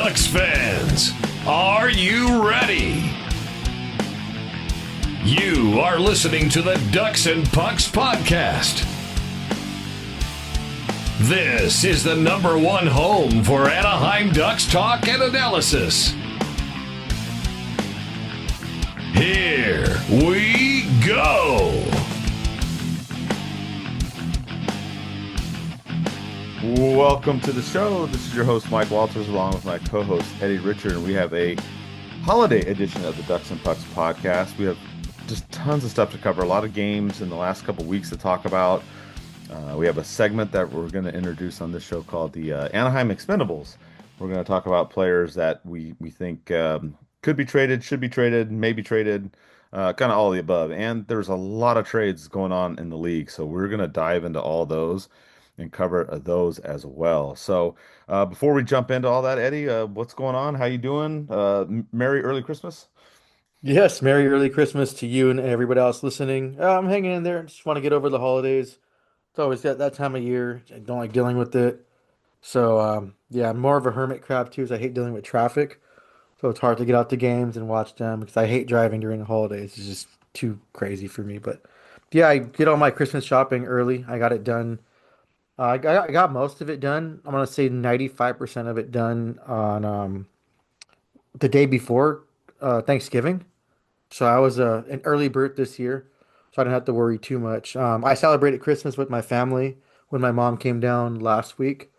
Ducks fans, are you ready? You are listening to the Ducks and Pucks podcast. This is the #1 home for Anaheim Ducks talk and analysis. Here we go. Welcome to the show. This is your host, Mike Walters, along with my co-host, Eddie Richard, and we have a holiday edition of the Ducks and Pucks podcast. We have just tons of stuff to cover, a lot of games in the last couple weeks to talk about. We have a segment that we're going to introduce on this show called the Anaheim Expendables. We're going to talk about players that we think could be traded, should be traded, maybe traded, kind of all of the above. And there's a lot of trades going on in the league, so we're going to dive into all those and cover those as well. So before we jump into all that, Eddie, what's going on? How you doing? Merry early Christmas. Yes, Merry early Christmas to you and everybody else listening. I'm hanging in there. Just want to get over the holidays. It's always that time of year. I don't like dealing with it. So, yeah, I'm more of a hermit crab too, because I hate dealing with traffic. So it's hard to get out to games and watch them because I hate driving during the holidays. It's just too crazy for me. But yeah, I did all my Christmas shopping early. I got it done. I got most of it done. I'm gonna say 95% of it done on the day before Thanksgiving. So I was an early bird this year, so I didn't have to worry too much. I celebrated Christmas with my family when my mom came down last week,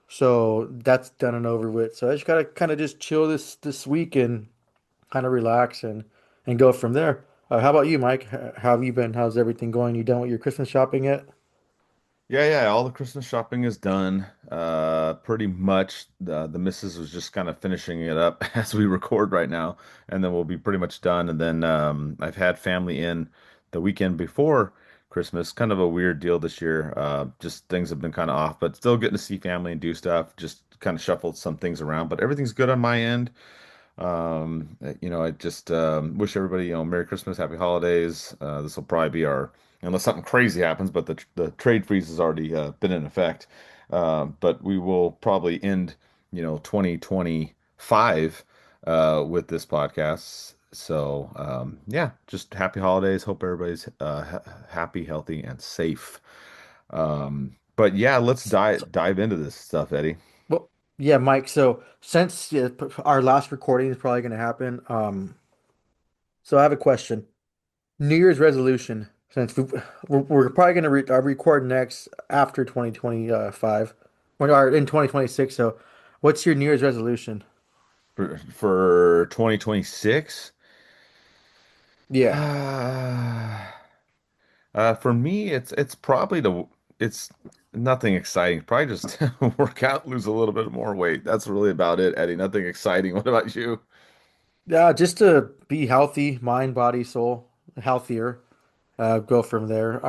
so that's done and over with. So I just gotta kind of just chill this week and kind of relax and go from there. How about you, Mike? How have you been? How's everything going? You done with your Christmas shopping yet? Yeah. All the Christmas shopping is done. Pretty much. The missus was just kind of finishing it up as we record right now, and then we'll be pretty much done. And then I've had family in the weekend before Christmas. Kind of a weird deal this year. Just things have been kind of off, but still getting to see family and do stuff. Just kind of shuffled some things around, but everything's good on my end. I just wish everybody, Merry Christmas, Happy Holidays. This will probably be our, unless something crazy happens, but the trade freeze has already been in effect. But we will probably end, 2025 with this podcast. So yeah, just happy holidays. Hope everybody's happy, healthy, and safe. But yeah, let's dive into this stuff, Eddie. Well, yeah, Mike. So since our last recording is probably going to happen, so I have a question. New Year's resolution. Since we're probably going to record next after 2025, or in 2026. So, what's your New Year's resolution? For 2026. Yeah. For me, it's probably it's nothing exciting. Probably just work out, lose a little bit more weight. That's really about it, Eddie. Nothing exciting. What about you? Yeah, just to be healthy, mind, body, soul, healthier. Go from there.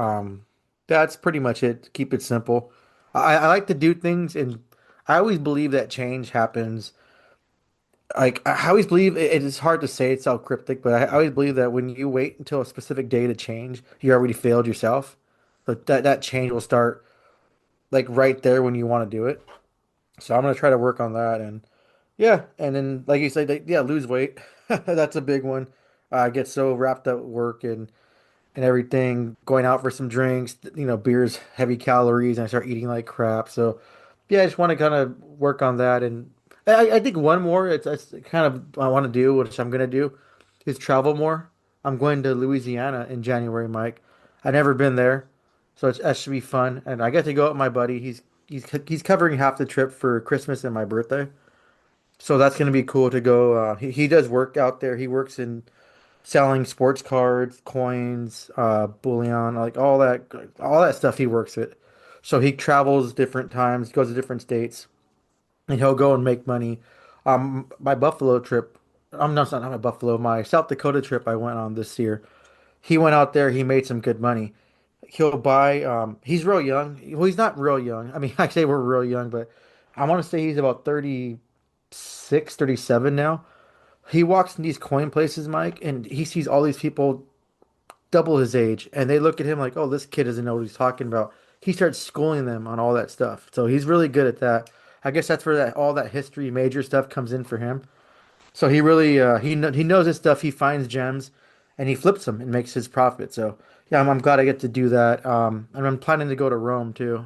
That's pretty much it. Keep it simple. I like to do things, and I always believe that change happens. Like I always believe it is hard to say, it's all cryptic, but I always believe that when you wait until a specific day to change, you already failed yourself. But that change will start like right there when you want to do it. So I'm gonna try to work on that, and yeah, and then like you said, like, yeah, lose weight. That's a big one. I get so wrapped up at work and everything, going out for some drinks, beers, heavy calories, and I start eating like crap. So, yeah, I just want to kind of work on that. And I think one more, it's kind of I want to do, which I'm going to do, is travel more. I'm going to Louisiana in January, Mike. I've never been there, so that should be fun. And I get to go with my buddy. He's covering half the trip for Christmas and my birthday. So that's going to be cool to go. He does work out there. He works in selling sports cards, coins, bullion, like all that stuff he works with. So he travels different times, goes to different states, and he'll go and make money. My Buffalo trip, I'm not my Buffalo, my South Dakota trip I went on this year. He went out there, he made some good money. He'll buy, he's real young. Well, he's not real young. I mean, I say we're real young, but I want to say he's about 36, 37 now. He walks in these coin places, Mike, and he sees all these people double his age, and they look at him like, "Oh, this kid doesn't know what he's talking about." He starts schooling them on all that stuff, so he's really good at that. I guess that's where all that history major stuff comes in for him. So he really he knows his stuff. He finds gems, and he flips them and makes his profit. So yeah, I'm glad I get to do that. And I'm planning to go to Rome too.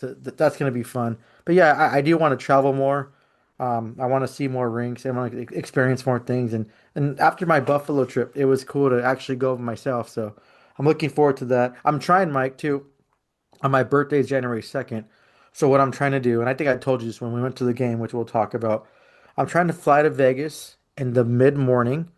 That's gonna be fun. But yeah, I do want to travel more. I want to see more rinks. I want to experience more things. And after my Buffalo trip, it was cool to actually go myself. So I'm looking forward to that. I'm trying, Mike, too. On my birthday is January 2nd. So what I'm trying to do, and I think I told you this when we went to the game, which we'll talk about. I'm trying to fly to Vegas in the mid-morning,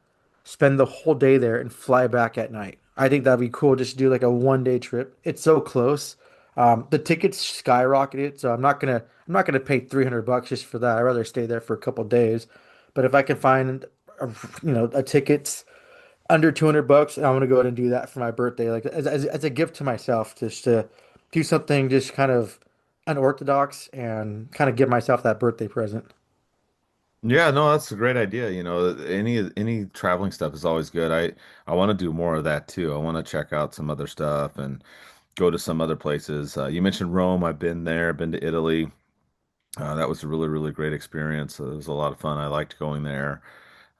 spend the whole day there, and fly back at night. I think that'd be cool just to do like a 1 day trip. It's so close. The tickets skyrocketed, so I'm not gonna pay $300 just for that. I'd rather stay there for a couple days. But if I can find a tickets under $200, I'm gonna go ahead and do that for my birthday, like as a gift to myself, just to do something just kind of unorthodox and kind of give myself that birthday present. Yeah, no, that's a great idea. Any traveling stuff is always good. I want to do more of that too. I want to check out some other stuff and go to some other places. You mentioned Rome. I've been there, been to Italy. That was a really, really great experience. It was a lot of fun. I liked going there.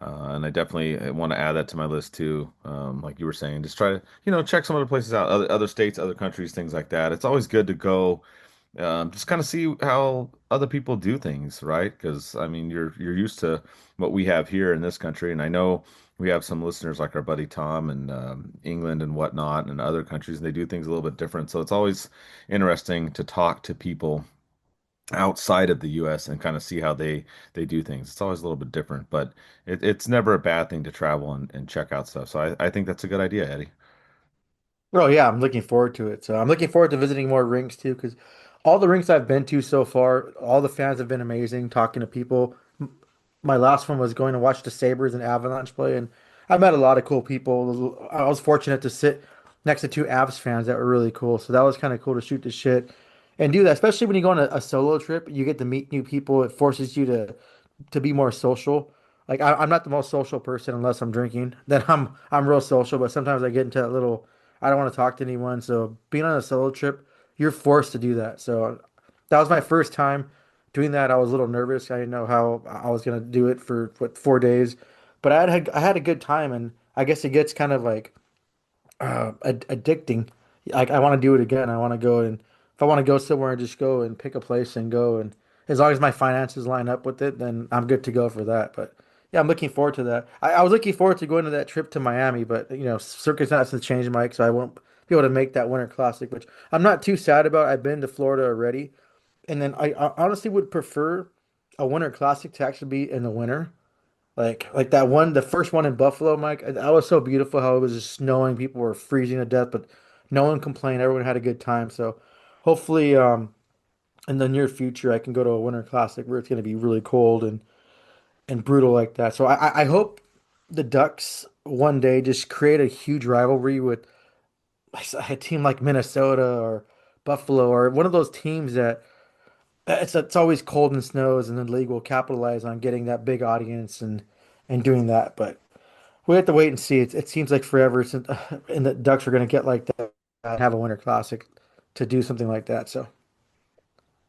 And I definitely want to add that to my list too. Like you were saying, just try to, check some other places out, other states, other countries, things like that. It's always good to go, just kind of see how other people do things, right? Because I mean, you're used to what we have here in this country, and I know we have some listeners like our buddy Tom and England and whatnot, and other countries, and they do things a little bit different. So it's always interesting to talk to people outside of the US and kind of see how they do things. It's always a little bit different, but it's never a bad thing to travel and check out stuff. So I think that's a good idea, Eddie. Oh yeah, I'm looking forward to it. So I'm looking forward to visiting more rinks too, because all the rinks I've been to so far, all the fans have been amazing. Talking to people, my last one was going to watch the Sabres and Avalanche play, and I met a lot of cool people. I was fortunate to sit next to two Avs fans that were really cool, so that was kind of cool to shoot the shit and do that. Especially when you go on a solo trip, you get to meet new people. It forces you to be more social. Like I'm not the most social person unless I'm drinking. Then I'm real social, but sometimes I get into that little. I don't want to talk to anyone. So being on a solo trip, you're forced to do that. So that was my first time doing that. I was a little nervous. I didn't know how I was gonna do it for 4 days, but I had a good time, and I guess it gets kind of like addicting. Like I want to do it again. I want to go, and if I want to go somewhere, just go and pick a place and go. And as long as my finances line up with it, then I'm good to go for that. But yeah, I'm looking forward to that. I was looking forward to going to that trip to Miami, but circumstances changed, Mike, so I won't be able to make that Winter Classic, which I'm not too sad about. I've been to Florida already, and then I honestly would prefer a Winter Classic to actually be in the winter. Like that one, the first one in Buffalo, Mike. That was so beautiful how it was just snowing. People were freezing to death, but no one complained. Everyone had a good time. So hopefully, in the near future, I can go to a Winter Classic where it's going to be really cold and brutal like that. So I hope the Ducks one day just create a huge rivalry with a team like Minnesota or Buffalo or one of those teams that it's always cold and snows, and the league will capitalize on getting that big audience and doing that. But we have to wait and see. It seems like forever since and the Ducks are going to get like that and have a Winter Classic to do something like that. So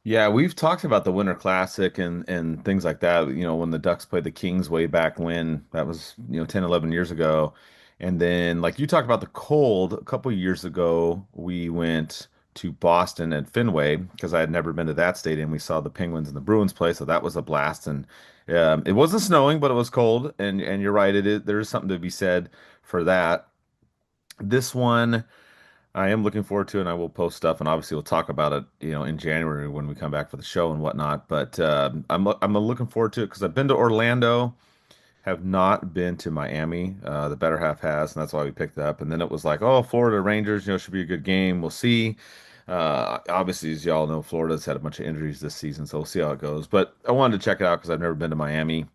Yeah, we've talked about the Winter Classic and things like that. When the Ducks played the Kings way back when, that was, 10, 11 years ago. And then, like you talked about the cold, a couple years ago, we went to Boston at Fenway because I had never been to that stadium. We saw the Penguins and the Bruins play, so that was a blast. And it wasn't snowing, but it was cold. And you're right, there is something to be said for that. This one. I am looking forward to it, and I will post stuff, and obviously we'll talk about it, in January when we come back for the show and whatnot. But I'm looking forward to it because I've been to Orlando, have not been to Miami. The better half has, and that's why we picked it up. And then it was like, oh, Florida Rangers, should be a good game. We'll see. Obviously, as y'all know, Florida's had a bunch of injuries this season, so we'll see how it goes. But I wanted to check it out because I've never been to Miami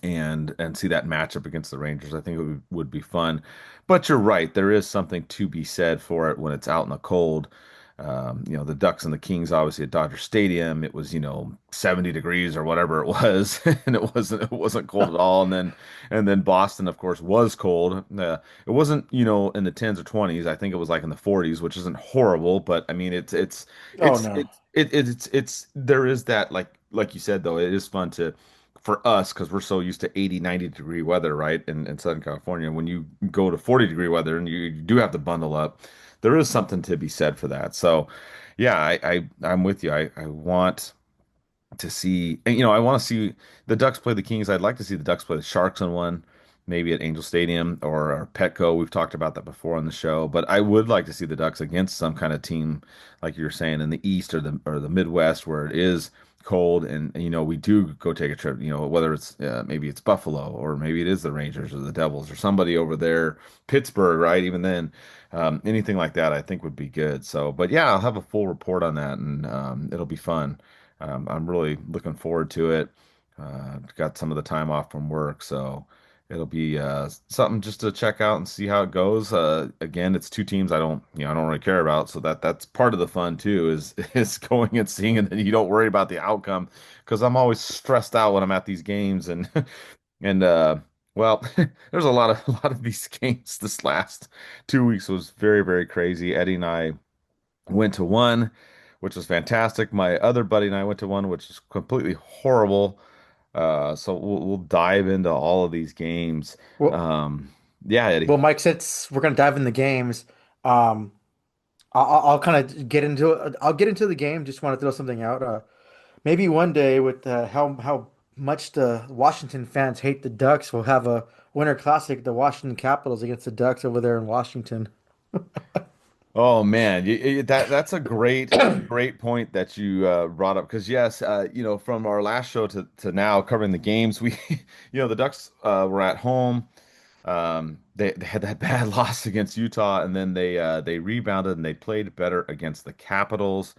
and see that matchup against the Rangers. I think it would be fun. But you're right, there is something to be said for it when it's out in the cold. The Ducks and the Kings, obviously at Dodger Stadium, it was 70 degrees or whatever it was, and it wasn't cold at all. And then Boston, of course, was cold. It wasn't in the tens or twenties. I think it was like in the 40s, which isn't horrible, but I mean it's oh it's no. it's it, it's there is that like you said though, it is fun to for us because we're so used to 80, 90-degree weather, right? In Southern California, when you go to 40-degree weather and you do have to bundle up, there is something to be said for that. So, yeah, I'm with you. I want to see, and, I want to see the Ducks play the Kings. I'd like to see the Ducks play the Sharks in one, maybe at Angel Stadium or Petco. We've talked about that before on the show, but I would like to see the Ducks against some kind of team, like you're saying, in the East or the Midwest where it is cold, and we do go take a trip. Whether it's maybe it's Buffalo or maybe it is the Rangers or the Devils or somebody over there, Pittsburgh, right? Even then. Anything like that, I think would be good. So, but yeah, I'll have a full report on that, and it'll be fun. I'm really looking forward to it. Got some of the time off from work, so it'll be something just to check out and see how it goes. Again, it's two teams I don't really care about, so that's part of the fun too, is is going and seeing, and then you don't worry about the outcome because I'm always stressed out when I'm at these games, and and well, there's a lot of these games. This last 2 weeks was very, very crazy. Eddie and I went to one, which was fantastic. My other buddy and I went to one, which is completely horrible. So we'll dive into all of these games. Well, Um, yeah, Eddie. well, Mike, since we're gonna dive in the games, um, I'll kind of get into it. I'll get into the game. Just want to throw something out. Maybe one day, with how much the Washington fans hate the Ducks, we'll have a Winter Classic, the Washington Capitals against the Ducks over there in Washington. Oh man, that's a great point that you brought up because yes, from our last show to now covering the games, we the Ducks were at home. They had that bad loss against Utah, and then they rebounded and they played better against the Capitals.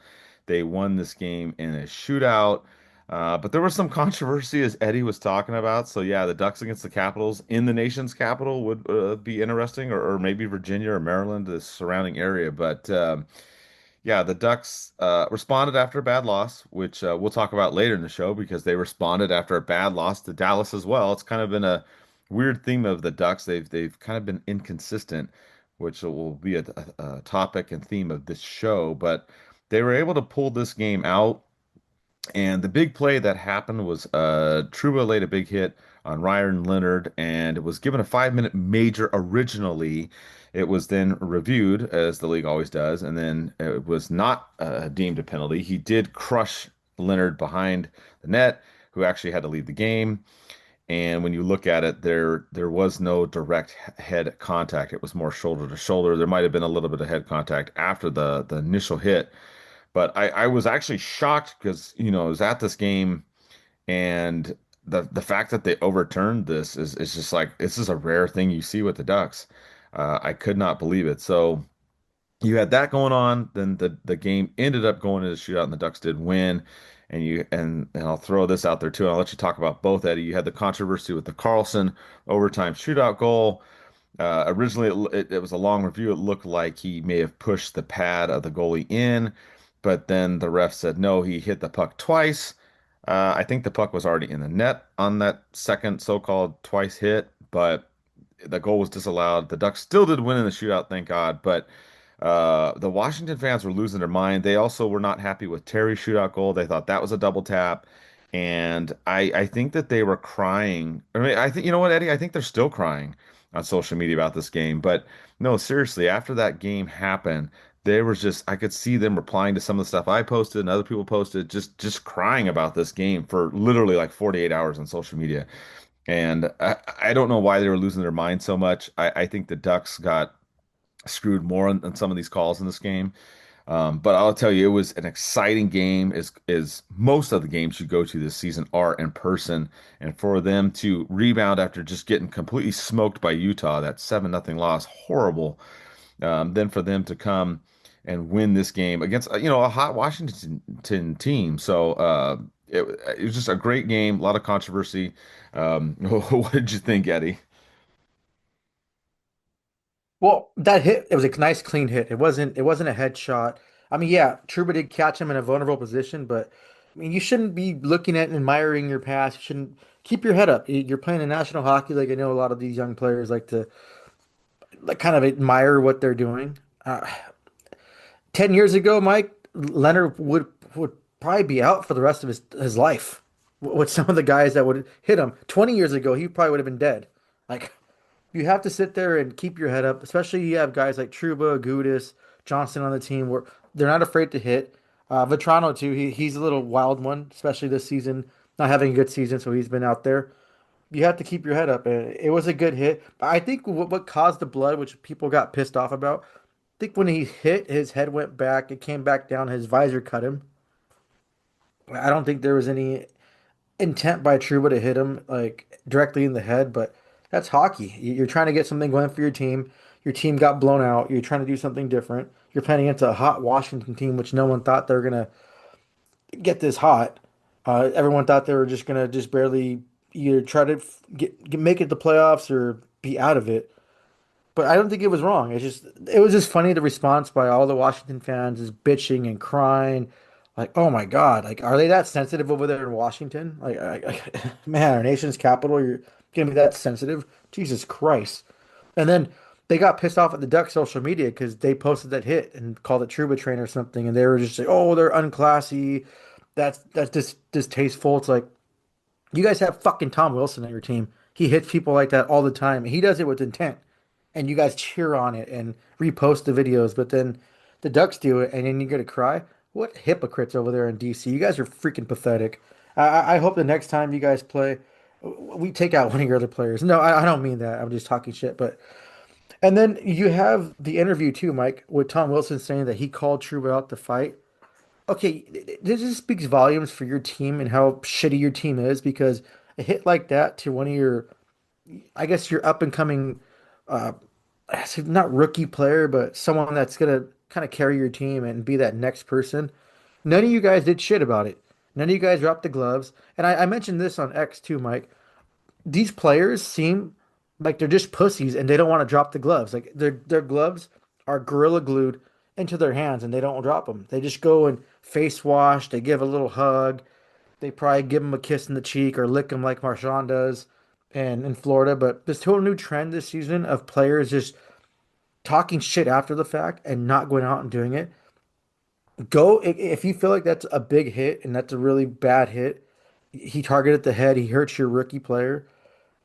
They won this game in a shootout. But there was some controversy as Eddie was talking about. So yeah, the Ducks against the Capitals in the nation's capital would be interesting, or maybe Virginia or Maryland, the surrounding area. But yeah, the Ducks responded after a bad loss, which we'll talk about later in the show because they responded after a bad loss to Dallas as well. It's kind of been a weird theme of the Ducks. They've kind of been inconsistent, which will be a topic and theme of this show. But they were able to pull this game out. And the big play that happened was Trouba laid a big hit on Ryan Leonard, and it was given a 5-minute major originally. It was then reviewed, as the league always does, and then it was not deemed a penalty. He did crush Leonard behind the net, who actually had to leave the game. And when you look at it, there was no direct head contact. It was more shoulder to shoulder. There might have been a little bit of head contact after the initial hit. But I was actually shocked because, I was at this game and the fact that they overturned this is just like this is a rare thing you see with the Ducks. I could not believe it. So you had that going on, then the game ended up going into the shootout and the Ducks did win. And I'll throw this out there too. And I'll let you talk about both, Eddie. You had the controversy with the Carlson overtime shootout goal. Originally, it was a long review. It looked like he may have pushed the pad of the goalie in, but then the ref said no, he hit the puck twice. I think the puck was already in the net on that second so-called twice hit, but the goal was disallowed. The Ducks still did win in the shootout, thank God. But the Washington fans were losing their mind. They also were not happy with Terry's shootout goal. They thought that was a double tap. And I think that they were crying. I mean, I think, you know what, Eddie? I think they're still crying on social media about this game. But no, seriously, after that game happened, there was just I could see them replying to some of the stuff I posted and other people posted, just crying about this game for literally like 48 hours on social media. And I don't know why they were losing their mind so much. I think the Ducks got screwed more on some of these calls in this game. But I'll tell you, it was an exciting game. Is most of the games you go to this season are in person, and for them to rebound after just getting completely smoked by Utah, that 7-0 loss, horrible. Then for them to come and win this game against a hot Washington team. So it was just a great game, a lot of controversy. What did you think, Eddie? Well, that hit, it was a nice clean hit. It wasn't a headshot. I mean, yeah, Trouba did catch him in a vulnerable position, but I mean, you shouldn't be looking at and admiring your pass. You shouldn't keep your head up. You're playing in National Hockey League. I know a lot of these young players like to like kind of admire what they're doing. 10 years ago, Mike, Leonard would probably be out for the rest of his life. With some of the guys that would hit him 20 years ago, he probably would have been dead. Like you have to sit there and keep your head up, especially you have guys like Trouba, Gudis, Johnson on the team where they're not afraid to hit. Vetrano too, he's a little wild one, especially this season, not having a good season, so he's been out there. You have to keep your head up. And it was a good hit. But I think what caused the blood, which people got pissed off about, I think when he hit, his head went back, it came back down, his visor cut him. I don't think there was any intent by Trouba to hit him like directly in the head, but that's hockey. You're trying to get something going for your team. Your team got blown out. You're trying to do something different. You're playing against a hot Washington team, which no one thought they were gonna get this hot. Everyone thought they were just gonna just barely either try to make it the playoffs or be out of it. But I don't think it was wrong. It was just funny the response by all the Washington fans is bitching and crying, like, "Oh my God, like are they that sensitive over there in Washington? Man, our nation's capital, you're gonna be that sensitive? Jesus Christ!" And then they got pissed off at the Ducks social media because they posted that hit and called it Trouba Train or something, and they were just like, "Oh, they're unclassy. That's just distasteful." It's like you guys have fucking Tom Wilson on your team. He hits people like that all the time. He does it with intent, and you guys cheer on it and repost the videos. But then the Ducks do it, and then you get to cry. What hypocrites over there in DC? You guys are freaking pathetic. I hope the next time you guys play, we take out one of your other players. No, I don't mean that. I'm just talking shit. But and then you have the interview too, Mike, with Tom Wilson saying that he called Trouba out to fight. Okay, this just speaks volumes for your team and how shitty your team is because a hit like that to one of your, I guess your up and coming, uh, not rookie player, but someone that's gonna kind of carry your team and be that next person. None of you guys did shit about it. None of you guys dropped the gloves. And I mentioned this on X too, Mike. These players seem like they're just pussies and they don't want to drop the gloves. Like their gloves are gorilla glued into their hands and they don't drop them. They just go and face wash. They give a little hug. They probably give him a kiss in the cheek or lick him like Marchand does and in Florida. But this whole new trend this season of players just talking shit after the fact and not going out and doing it. Go if you feel like that's a big hit and that's a really bad hit. He targeted the head. He hurts your rookie player.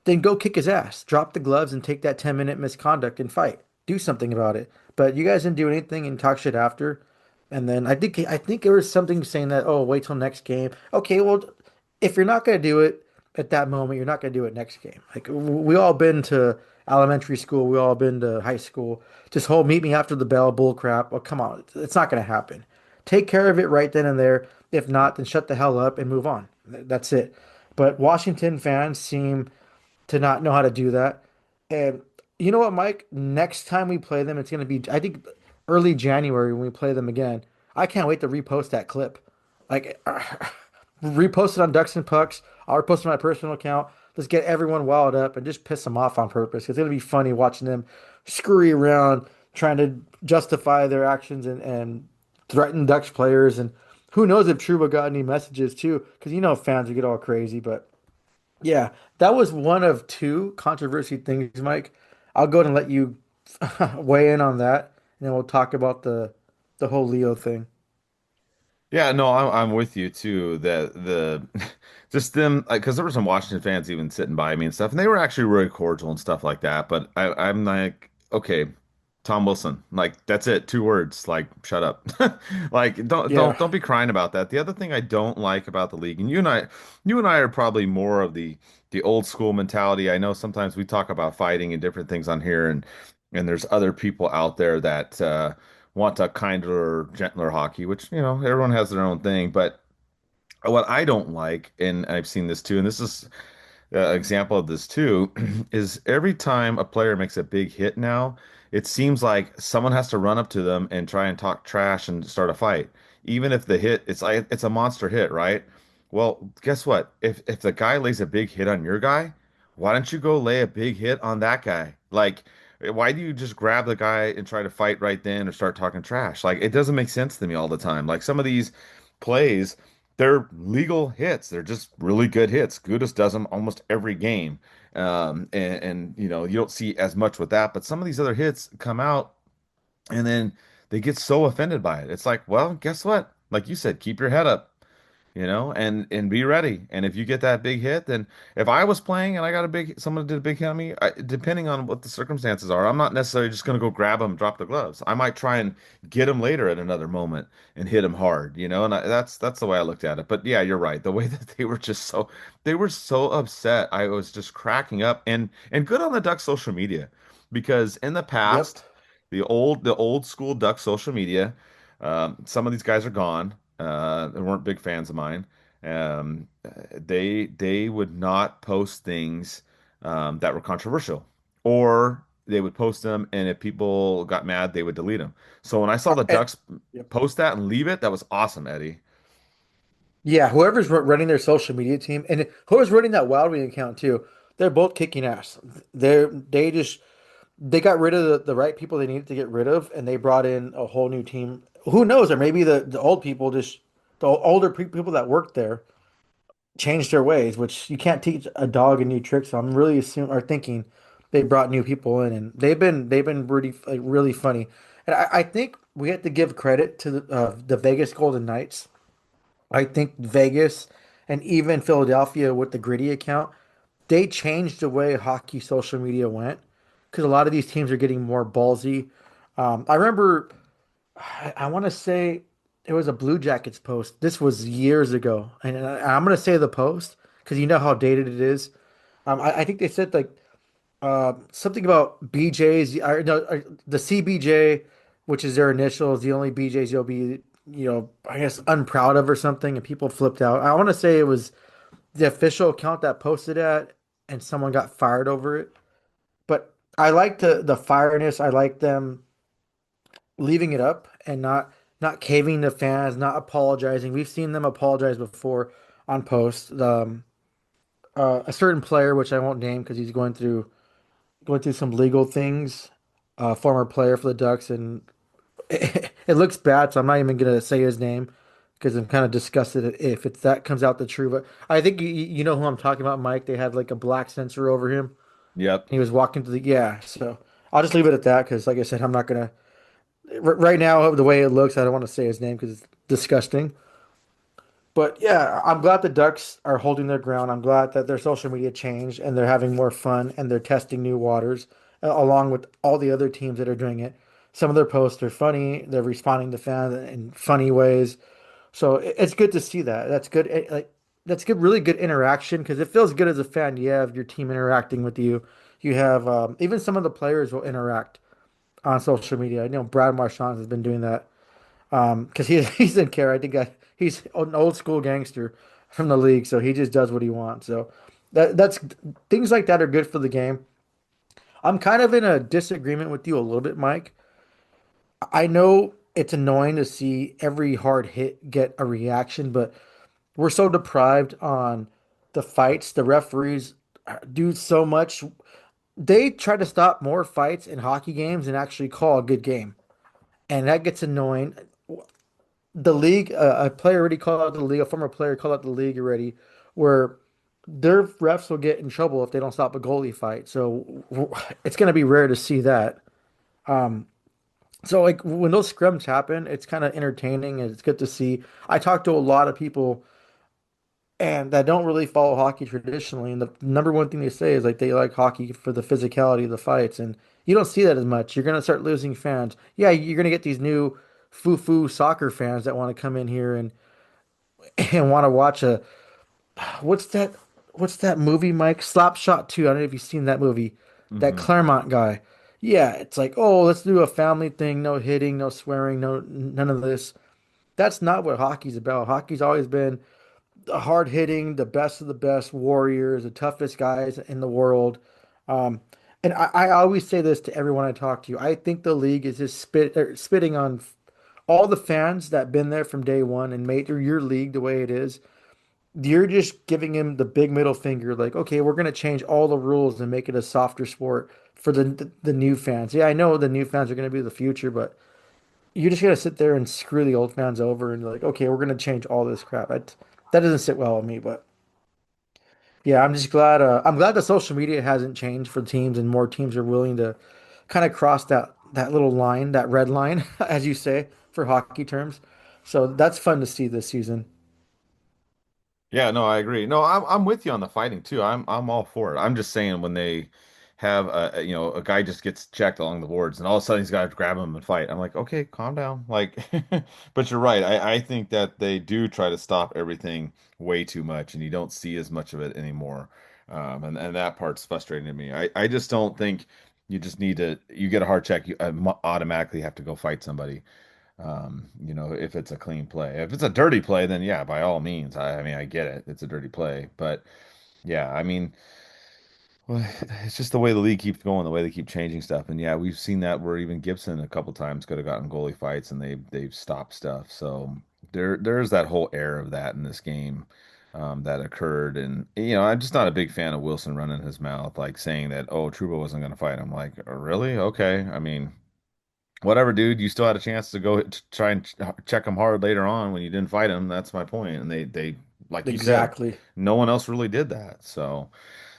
Then go kick his ass. Drop the gloves and take that 10-minute misconduct and fight. Do something about it. But you guys didn't do anything and talk shit after. And then I think there was something saying that, oh, wait till next game. Okay, well, if you're not gonna do it at that moment, you're not gonna do it next game. Like we all been to elementary school, we all been to high school. This whole meet me after the bell bull crap. Well, come on, it's not gonna happen. Take care of it right then and there. If not, then shut the hell up and move on. That's it. But Washington fans seem to not know how to do that. And you know what, Mike? Next time we play them, it's going to be, I think, early January when we play them again. I can't wait to repost that clip. Like, repost it on Ducks and Pucks. I'll repost it on my personal account. Let's get everyone wild up and just piss them off on purpose. It's going to be funny watching them scurry around trying to justify their actions and threaten Ducks players. And who knows if Trouba got any messages too, because you know fans would get all crazy. But yeah, that was one of two controversy things, Mike. I'll go ahead and let you weigh in on that, and then we'll talk about the whole Leo thing. Yeah, no, I'm with you too. That the just them because there were some Washington fans even sitting by me and stuff, and they were actually really cordial and stuff like that. But I'm like, okay, Tom Wilson, like that's it, two words, like shut up, like Yeah, don't be crying about that. The other thing I don't like about the league, and you and I are probably more of the old school mentality. I know sometimes we talk about fighting and different things on here, and there's other people out there that want a kinder, gentler hockey, which, everyone has their own thing. But what I don't like, and I've seen this too, and this is an example of this too, is every time a player makes a big hit now, it seems like someone has to run up to them and try and talk trash and start a fight. Even if the hit, it's like it's a monster hit, right? Well, guess what? If the guy lays a big hit on your guy, why don't you go lay a big hit on that guy? Like, why do you just grab the guy and try to fight right then or start talking trash? Like, it doesn't make sense to me all the time. Like some of these plays, they're legal hits. They're just really good hits. Gudis does them almost every game. And you don't see as much with that, but some of these other hits come out and then they get so offended by it. It's like, well, guess what? Like you said, keep your head up. and be ready. And if you get that big hit, then if I was playing and I got a big someone did a big hit on me, depending on what the circumstances are, I'm not necessarily just going to go grab them, drop the gloves. I might try and get them later at another moment and hit them hard. And that's the way I looked at it. But yeah, you're right. The way that they were so upset, I was just cracking up. And good on the Duck social media, because in the Yep. past, the old school Duck social media, some of these guys are gone. They weren't big fans of mine. They would not post things that were controversial, or they would post them, and if people got mad, they would delete them. So when I saw the And, Ducks yep. post that and leave it, that was awesome, Eddie. Yeah, whoever's running their social media team and whoever's running that Wild Wing account too, they're both kicking ass. They got rid of the right people they needed to get rid of, and they brought in a whole new team. Who knows? Or maybe the old people just the older people that worked there changed their ways, which you can't teach a dog a new trick. So I'm really assuming or thinking they brought new people in, and they've been really really funny. And I think we have to give credit to the Vegas Golden Knights. I think Vegas and even Philadelphia with the Gritty account, they changed the way hockey social media went because a lot of these teams are getting more ballsy. I remember, I want to say it was a Blue Jackets post. This was years ago, and I'm going to say the post because you know how dated it is. I think they said like something about BJ's, or no, the CBJ, which is their initials, the only BJ's you'll be, I guess unproud of or something, and people flipped out. I want to say it was the official account that posted that, and someone got fired over it. But I like the fireness. I like them leaving it up and not caving to fans, not apologizing. We've seen them apologize before on post. A certain player, which I won't name because he's going through some legal things. Former player for the Ducks, and it looks bad, so I'm not even gonna say his name because I'm kind of disgusted if it's that comes out the Trouba. I think you know who I'm talking about, Mike. They had like a black sensor over him. Yep. He was walking to the yeah. So I'll just leave it at that because, like I said, I'm not gonna right now the way it looks. I don't want to say his name because it's disgusting. But yeah, I'm glad the Ducks are holding their ground. I'm glad that their social media changed and they're having more fun and they're testing new waters along with all the other teams that are doing it. Some of their posts are funny. They're responding to fans in funny ways. So it's good to see that. That's good. That's good, really good interaction because it feels good as a fan. You have your team interacting with you. You have even some of the players will interact on social media. I know Brad Marchand has been doing that because he doesn't care. I think he's an old school gangster from the league, so he just does what he wants. So that's things like that are good for the game. I'm kind of in a disagreement with you a little bit, Mike. I know it's annoying to see every hard hit get a reaction, but we're so deprived on the fights. The referees do so much. They try to stop more fights in hockey games and actually call a good game, and that gets annoying. The league, a player already called out the league, a former player called out the league already, where their refs will get in trouble if they don't stop a goalie fight. So it's going to be rare to see that. Um, so like when those scrums happen, it's kind of entertaining and it's good to see. I talk to a lot of people and that don't really follow hockey traditionally, and the number one thing they say is like they like hockey for the physicality of the fights, and you don't see that as much. You're gonna start losing fans. Yeah, you're gonna get these new foo-foo soccer fans that want to come in here and want to watch a what's that what's that movie, Mike? Slapshot 2. I don't know if you've seen that movie. That Hmm. Claremont guy. Yeah, it's like, oh, let's do a family thing, no hitting, no swearing, no none of this. That's not what hockey's about. Hockey's always been the hard hitting, the best of the best warriors, the toughest guys in the world. Um, and I always say this to everyone I talk to. I think the league is just spitting on all the fans that been there from day one and made your league the way it is. You're just giving him the big middle finger, like, okay, we're gonna change all the rules and make it a softer sport for the new fans. Yeah, I know the new fans are gonna be the future, but you're just gonna sit there and screw the old fans over and like, okay, we're gonna change all this crap. That doesn't sit well with me, but yeah, I'm just glad. I'm glad the social media hasn't changed for teams and more teams are willing to kind of cross that little line, that red line, as you say, for hockey terms. So that's fun to see this season. Yeah, no, I agree. No, I'm with you on the fighting too. I'm all for it. I'm just saying when they have a guy just gets checked along the boards and all of a sudden he's got to grab him and fight. I'm like, okay, calm down. Like, but you're right. I think that they do try to stop everything way too much and you don't see as much of it anymore. And that part's frustrating to me. I just don't think you just need to, you get a hard check, you automatically have to go fight somebody. If it's a clean play. If it's a dirty play, then yeah, by all means. I mean, I get it. It's a dirty play. But yeah, I mean, well, it's just the way the league keeps going, the way they keep changing stuff. And yeah, we've seen that where even Gibson a couple times could have gotten goalie fights and they've stopped stuff. So there's that whole air of that in this game. That occurred, and I'm just not a big fan of Wilson running his mouth, like saying that, oh, Trouba wasn't going to fight. I'm like, "Oh, really? Okay. I mean, whatever, dude. You still had a chance to go try and check him hard later on when you didn't fight him. That's my point. And they, like you said, Exactly. no one else really did that. So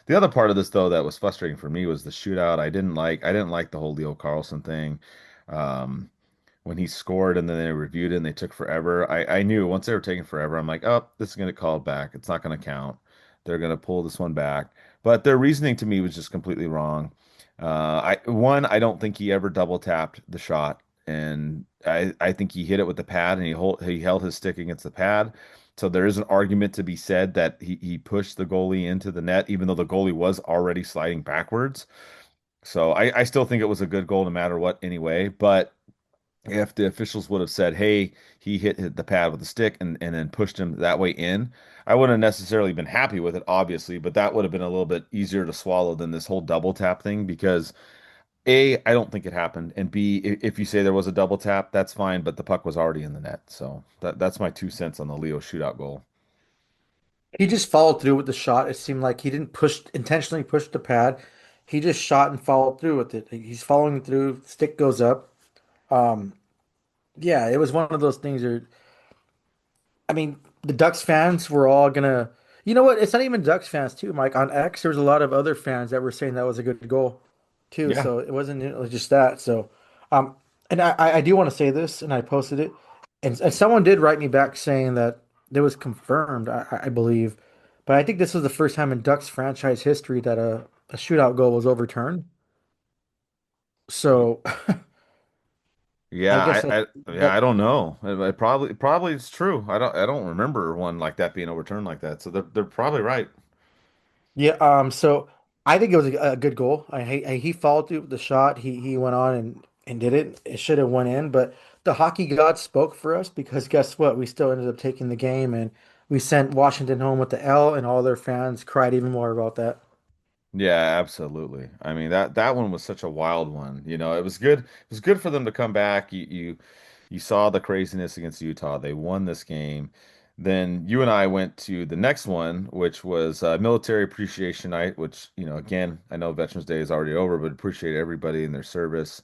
the other part of this though that was frustrating for me was the shootout. I didn't like the whole Leo Carlson thing. Um, when he scored and then they reviewed it and they took forever. I knew once they were taking forever, I'm like, oh, this is gonna get called back. It's not gonna count. They're gonna pull this one back. But their reasoning to me was just completely wrong. I don't think he ever double tapped the shot, and I think he hit it with the pad and he held his stick against the pad. So there is an argument to be said that he pushed the goalie into the net, even though the goalie was already sliding backwards. So I still think it was a good goal no matter what anyway. But if the officials would have said, "Hey, he hit the pad with the stick and then pushed him that way in," I wouldn't have necessarily been happy with it, obviously, but that would have been a little bit easier to swallow than this whole double tap thing because A, I don't think it happened, and B, if you say there was a double tap, that's fine, but the puck was already in the net. So that's my 2 cents on the Leo shootout goal. He just followed through with the shot. It seemed like he didn't push intentionally push the pad. He just shot and followed through with it. He's following through, stick goes up. Um, yeah, it was one of those things where I mean, the Ducks fans were all gonna. You know what? It's not even Ducks fans too, Mike. On X, there's a lot of other fans that were saying that was a good goal, too. Yeah. So it was just that. So, um, and I do want to say this, and I posted it, and someone did write me back saying that it was confirmed. I believe, but I think this was the first time in Ducks franchise history that a shootout goal was overturned. So, I Yeah, guess I that don't know. It probably it's true. I don't remember one like that being overturned like that. So they're probably right. Yeah, so I think it was a good goal. He followed through with the shot. He went on and did it. It should have went in, but the hockey gods spoke for us because guess what? We still ended up taking the game and we sent Washington home with the L, and all their fans cried even more about that. Yeah, absolutely. I mean that one was such a wild one. It was good. It was good for them to come back. You saw the craziness against Utah. They won this game. Then you and I went to the next one, which was Military Appreciation Night, which, again, I know Veterans Day is already over, but appreciate everybody in their service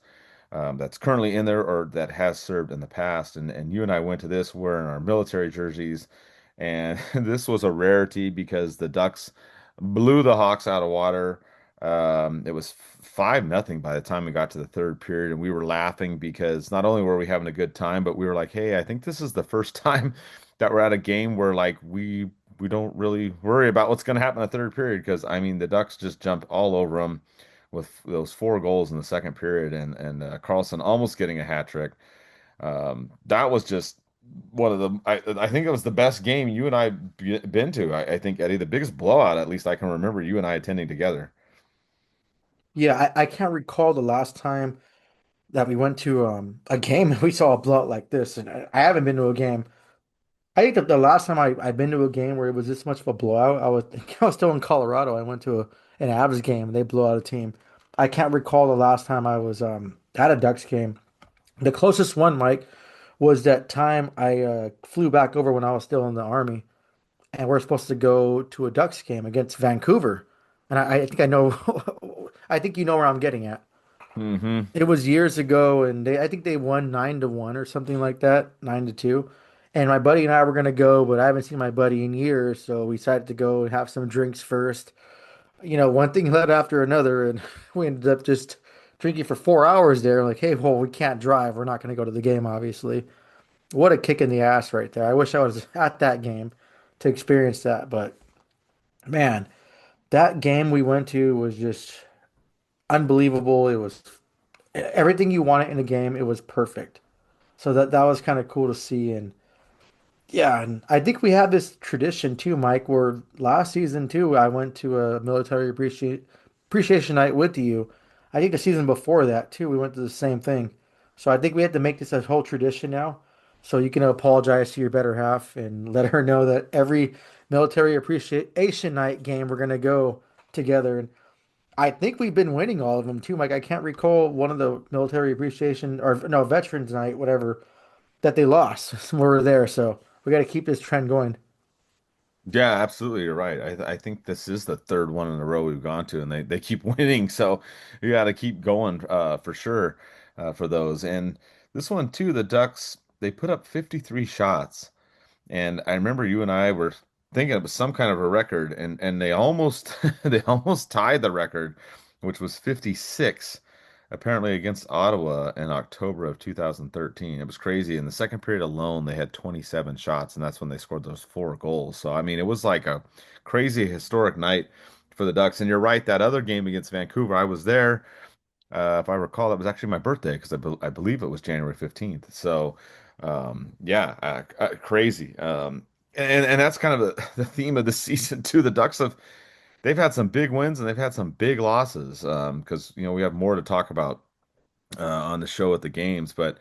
that's currently in there or that has served in the past. And you and I went to this wearing our military jerseys. And this was a rarity because the Ducks blew the Hawks out of water. It was 5-0 by the time we got to the third period, and we were laughing because not only were we having a good time, but we were like, "Hey, I think this is the first time that we're at a game where like we don't really worry about what's going to happen in the third period." Because I mean, the Ducks just jumped all over them with those 4 goals in the second period, and Carlson almost getting a hat trick. That was just one of the I think it was the best game you and I been to. I think Eddie, the biggest blowout at least I can remember you and I attending together. Yeah, I can't recall the last time that we went to a game and we saw a blowout like this, and I haven't been to a game. I think that the last time I've been to a game where it was this much of a blowout, I was still in Colorado. I went to an Avs game and they blew out a team. I can't recall the last time I was at a Ducks game. The closest one, Mike, was that time I flew back over when I was still in the Army, and we're supposed to go to a Ducks game against Vancouver. And I think I know, I think you know where I'm getting at. Hmm. It was years ago, and I think they won 9-1 or something like that, 9-2. And my buddy and I were gonna go, but I haven't seen my buddy in years, so we decided to go and have some drinks first. One thing led after another, and we ended up just drinking for 4 hours there. Like, hey, well, we can't drive. We're not gonna go to the game, obviously. What a kick in the ass right there. I wish I was at that game to experience that. But man, that game we went to was just unbelievable. It was everything you wanted in a game. It was perfect. So that was kind of cool to see. And yeah, and I think we have this tradition too, Mike, where last season too, I went to a appreciation night with you. I think the season before that too, we went to the same thing. So I think we have to make this a whole tradition now. So you can apologize to your better half and let her know that every military appreciation night game we're gonna go together. And I think we've been winning all of them too, Mike. I can't recall one of the military appreciation or no veterans night, whatever, that they lost when we were there. So we got to keep this trend going. Yeah, absolutely. You're right. I think this is the third one in a row we've gone to, and they keep winning. So you got to keep going for sure for those. And this one too, the Ducks, they put up 53 shots. And I remember you and I were thinking it was some kind of a record, and they almost they almost tied the record, which was 56, apparently against Ottawa in October of 2013. It was crazy. In the second period alone, they had 27 shots, and that's when they scored those four goals. So I mean, it was like a crazy historic night for the Ducks. And you're right, that other game against Vancouver, I was there. If I recall, that was actually my birthday because I believe it was January 15th. So, yeah, crazy. And that's kind of the theme of the season too. The Ducks they've had some big wins and they've had some big losses. Because we have more to talk about on the show at the games, but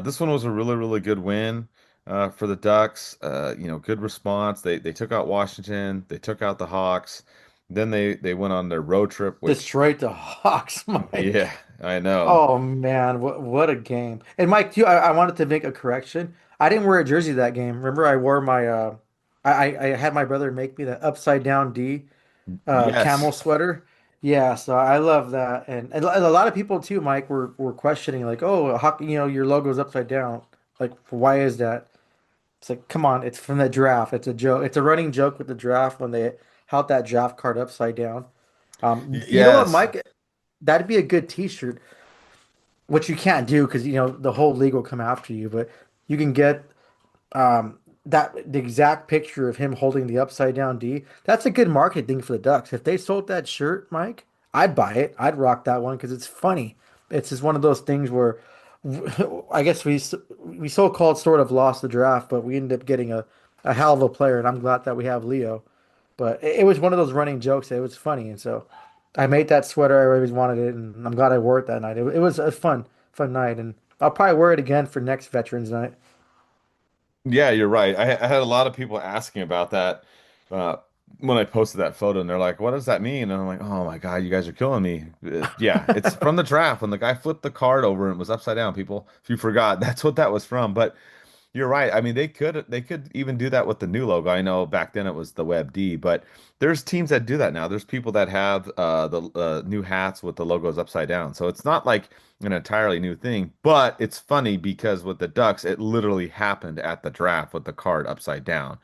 this one was a really really good win for the Ducks. Good response. They took out Washington. They took out the Hawks. Then they went on their road trip, which Destroyed the Hawks, yeah, Mike. I know. Oh man, what a game! And Mike, I wanted to make a correction. I didn't wear a jersey that game. Remember, I wore my I had my brother make me the upside down D Yes. camel sweater. Yeah, so I love that, and a lot of people too, Mike, were questioning like, oh, how, your logo's upside down. Like, why is that? It's like, come on, it's from the draft. It's a joke. It's a running joke with the draft when they held that draft card upside down. You know what, Yes. Mike? That'd be a good T-shirt, which you can't do because the whole league will come after you. But you can get the exact picture of him holding the upside down D. That's a good market thing for the Ducks. If they sold that shirt, Mike, I'd buy it. I'd rock that one because it's funny. It's just one of those things where I guess we so-called sort of lost the draft, but we ended up getting a hell of a player, and I'm glad that we have Leo. But it was one of those running jokes. It was funny, and so I made that sweater. I always wanted it, and I'm glad I wore it that night. It was a fun night, and I'll probably wear it again for next Veterans Night. Yeah, you're right. I had a lot of people asking about that uh, when I posted that photo, and they're like, "What does that mean?" And I'm like, "Oh my God, you guys are killing me." Yeah, it's from the draft when the guy flipped the card over and it was upside down. People, if you forgot, that's what that was from. But you're right. I mean, they could even do that with the new logo. I know back then it was the Web D, but there's teams that do that now. There's people that have the new hats with the logos upside down. So it's not like an entirely new thing, but it's funny because with the Ducks, it literally happened at the draft with the card upside down.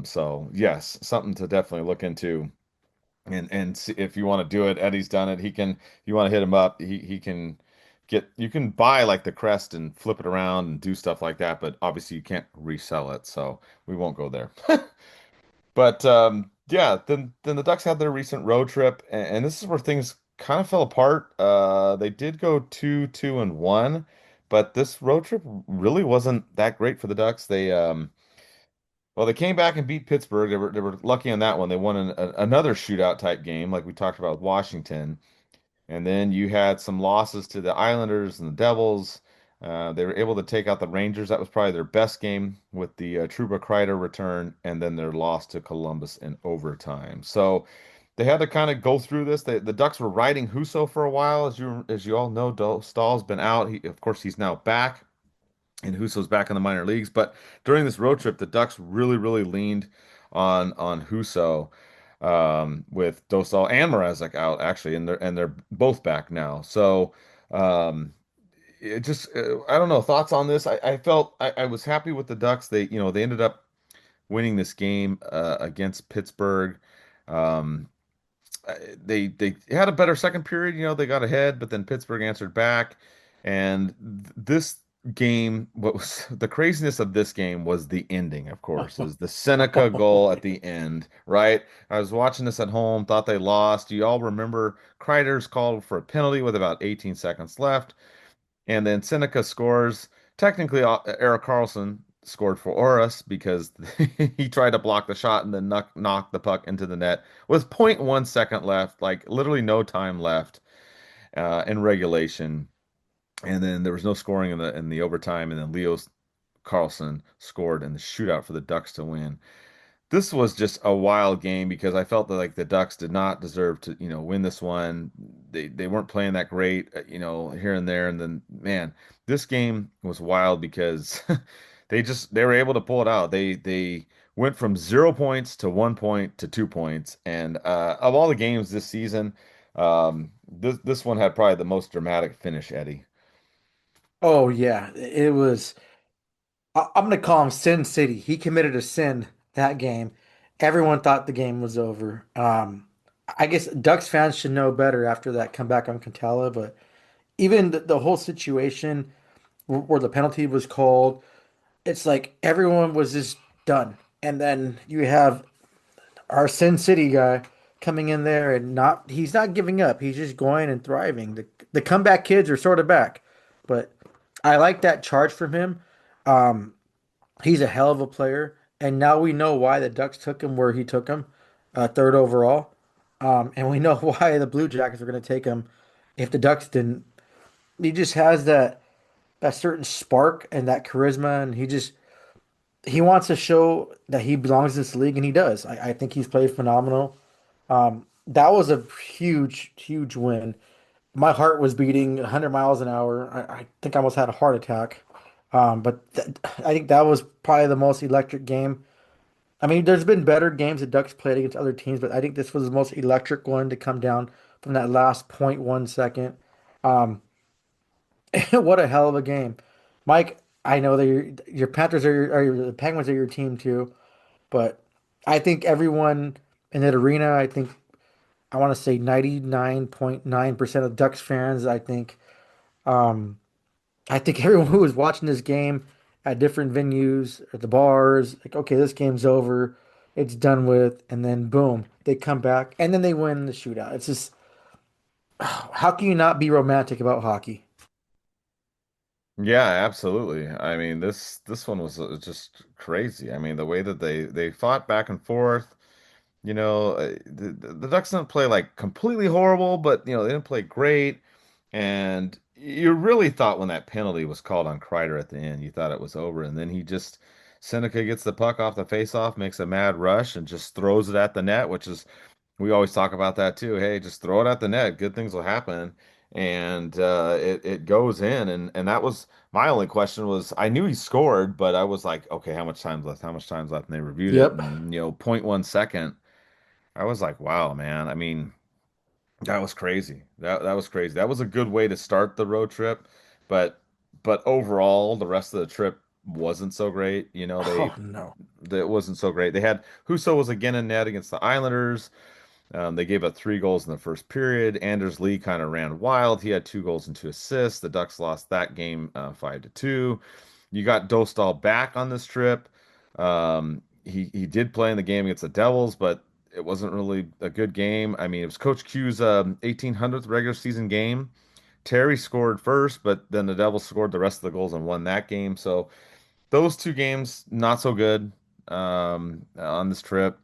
So yes, something to definitely look into and see if you want to do it. Eddie's done it. He can. You want to hit him up. He can get. You can buy like the crest and flip it around and do stuff like that. But obviously you can't resell it, so we won't go there. But yeah, then the Ducks had their recent road trip, and this is where things kind of fell apart. They did go 2-2-1, but this road trip really wasn't that great for the Ducks. They came back and beat Pittsburgh. They were lucky on that one. They won another shootout type game, like we talked about with Washington. And then you had some losses to the Islanders and the Devils. They were able to take out the Rangers. That was probably their best game with the Trouba Kreider return, and then their loss to Columbus in overtime. So they had to kind of go through this. The Ducks were riding Husso for a while, as you all know. Stahl's been out. Of course, he's now back and Husso's back in the minor leagues. But during this road trip, the Ducks really, really leaned on Husso, with Dostal and Mrazek out actually, and they're both back now. So it just I don't know, thoughts on this. I felt I was happy with the Ducks. They ended up winning this game against Pittsburgh. Um, they had a better second period. They got ahead, but then Pittsburgh answered back, and this game, what was the craziness of this game was the ending, of course, is the Seneca goal at the end, right? I was watching this at home, thought they lost. You all remember Kreider's called for a penalty with about 18 seconds left, and then Seneca scores. Technically, Erik Karlsson scored for us because he tried to block the shot and then knock the puck into the net with zero point 0.1 second left, like literally no time left in regulation. And then there was no scoring in the overtime, and then Leo Carlson scored in the shootout for the Ducks to win. This was just a wild game because I felt that like the Ducks did not deserve to, win this one. They weren't playing that great, here and there. And then man, this game was wild because they were able to pull it out. They went from 0 points to 1 point to 2 points. And of all the games this season, this one had probably the most dramatic finish, Eddie. Oh yeah, it was. I'm gonna call him Sin City. He committed a sin that game. Everyone thought the game was over. I guess Ducks fans should know better after that comeback on Cantala, but even the whole situation where the penalty was called, it's like everyone was just done. And then you have our Sin City guy coming in there and he's not giving up. He's just going and thriving. The comeback kids are sort of back, but I like that charge from him. Um, he's a hell of a player, and now we know why the Ducks took him where he took him, third overall. And we know why the Blue Jackets were going to take him if the Ducks didn't. He just has that certain spark and that charisma, and he wants to show that he belongs in this league, and he does. I think he's played phenomenal. That was a huge, huge win. My heart was beating 100 miles an hour. I think I almost had a heart attack. But I think that was probably the most electric game. I mean, there's been better games the Ducks played against other teams, but I think this was the most electric one to come down from that last point 0.1 second. Um, what a hell of a game, Mike. I know that your Panthers the Penguins are your team too, but I think everyone in that arena, I want to say 99.9% of Ducks fans, um, I think everyone who was watching this game at different venues, at the bars, like, okay, this game's over, it's done with, and then boom, they come back and then they win the shootout. It's just, how can you not be romantic about hockey? Yeah, absolutely. I mean, this one was just crazy. I mean, the way that they fought back and forth, the Ducks didn't play like completely horrible, but they didn't play great. And you really thought when that penalty was called on Kreider at the end, you thought it was over. And then Seneca gets the puck off the faceoff, makes a mad rush, and just throws it at the net, which is we always talk about that too. Hey, just throw it at the net. Good things will happen. And it goes in. And that was my only question was I knew he scored, but I was like, okay, how much time's left? How much time's left? And they reviewed it. Yep. And, zero point 0.1 second. I was like, wow, man. I mean, that was crazy. That was crazy. That was a good way to start the road trip, but overall, the rest of the trip wasn't so great. Oh no. That wasn't so great. They had Husso was again in net against the Islanders. They gave up 3 goals in the first period. Anders Lee kind of ran wild. He had 2 goals and 2 assists. The Ducks lost that game 5-2. You got Dostal back on this trip. He did play in the game against the Devils, but it wasn't really a good game. I mean, it was Coach Q's 1800th regular season game. Terry scored first, but then the Devils scored the rest of the goals and won that game. So those 2 games not so good on this trip.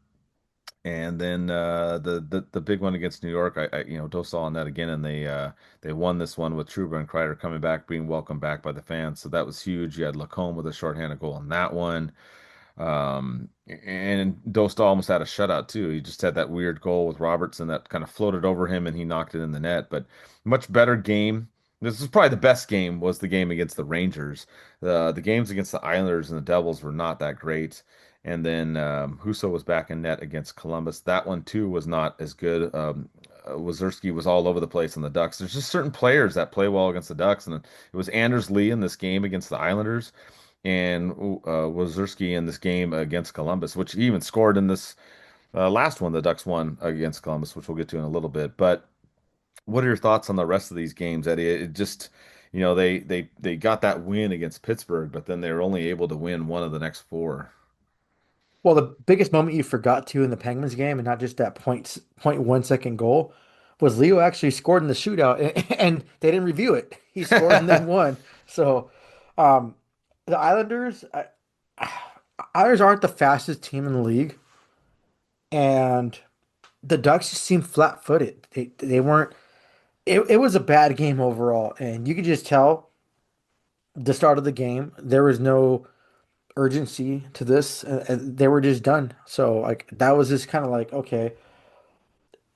And then the big one against New York, Dostal on that again, and they won this one with Trouba and Kreider coming back, being welcomed back by the fans. So that was huge. You had Lacombe with a shorthanded goal in that one. And Dostal almost had a shutout too. He just had that weird goal with Robertson that kind of floated over him and he knocked it in the net. But much better game. This is probably the best game was the game against the Rangers. The games against the Islanders and the Devils were not that great. And then Husso was back in net against Columbus. That one too was not as good. Wazerski was all over the place on the Ducks. There's just certain players that play well against the Ducks, and it was Anders Lee in this game against the Islanders and Wazerski in this game against Columbus, which he even scored in this last one the Ducks won against Columbus, which we'll get to in a little bit. But what are your thoughts on the rest of these games, Eddie? It just, they got that win against Pittsburgh, but then they were only able to win one of the next four. Well, the biggest moment you forgot to in the Penguins game, and not just that point 1 second goal, was Leo actually scored in the shootout, and they didn't review it. He scored and then won. So, um, the Islanders aren't the fastest team in the league, and the Ducks just seemed flat-footed. They weren't. It was a bad game overall, and you could just tell the start of the game there was no urgency to this, and they were just done. So like that was just kind of like okay.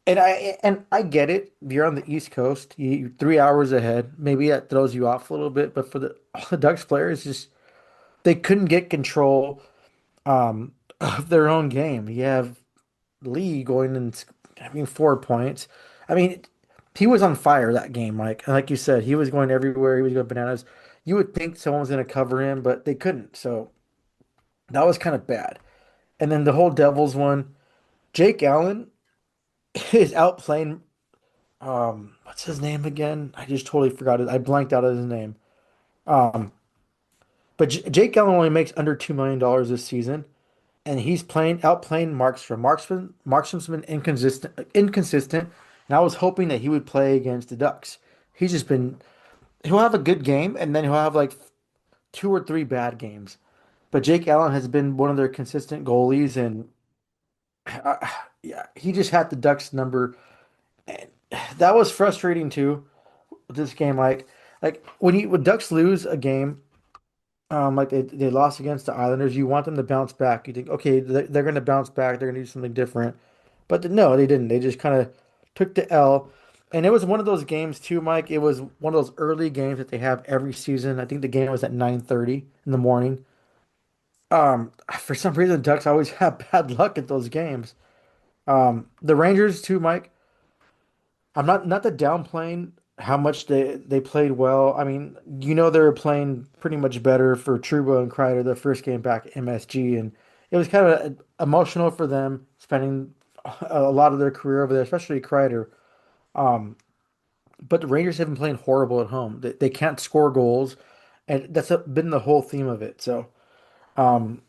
And I get it. You're on the East Coast, you're 3 hours ahead. Maybe that throws you off a little bit, but for the Ducks players, just they couldn't get control of their own game. You have Lee going and having 4 points. I mean, he was on fire that game, Mike. And like you said, he was going everywhere. He was going bananas. You would think someone was going to cover him, but they couldn't. So that was kind of bad. And then the whole Devils one, Jake Allen is outplaying what's his name again? I just totally forgot it. I blanked out of his name. Um but Jake Allen only makes under $2 million this season, and he's playing outplaying Markstrom. Markstrom's been inconsistent, and I was hoping that he would play against the Ducks. He's just been he'll have a good game and then he'll have like two or three bad games. But Jake Allen has been one of their consistent goalies, and yeah, he just had the Ducks number. And that was frustrating too. This game, like when Ducks lose a game, like they lost against the Islanders, you want them to bounce back. You think, okay, they're going to bounce back. They're going to do something different. But no, they didn't. They just kind of took the L. And it was one of those games too, Mike. It was one of those early games that they have every season. I think the game was at 9:30 in the morning. For some reason, Ducks always have bad luck at those games. The Rangers too, Mike. I'm not the downplaying how much they played well. I mean, they were playing pretty much better for Trouba and Kreider the first game back at MSG, and it was kind of emotional for them spending a lot of their career over there, especially Kreider. Um, but the Rangers have been playing horrible at home. They can't score goals, and that's been the whole theme of it. So, um,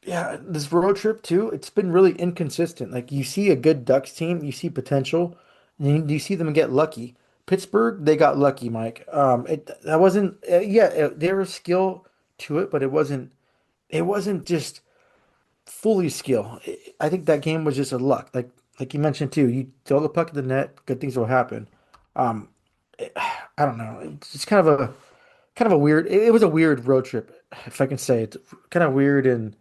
yeah, this road trip too, it's been really inconsistent. Like you see a good Ducks team, you see potential, and then you see them get lucky. Pittsburgh, they got lucky, Mike. It that wasn't yeah, there was skill to it, but it wasn't just fully skill. I think that game was just a luck. Like you mentioned too, you throw the puck at the net, good things will happen. Um, I don't know. It's just kind of a weird. It was a weird road trip, if I can say it. Kind of weird, and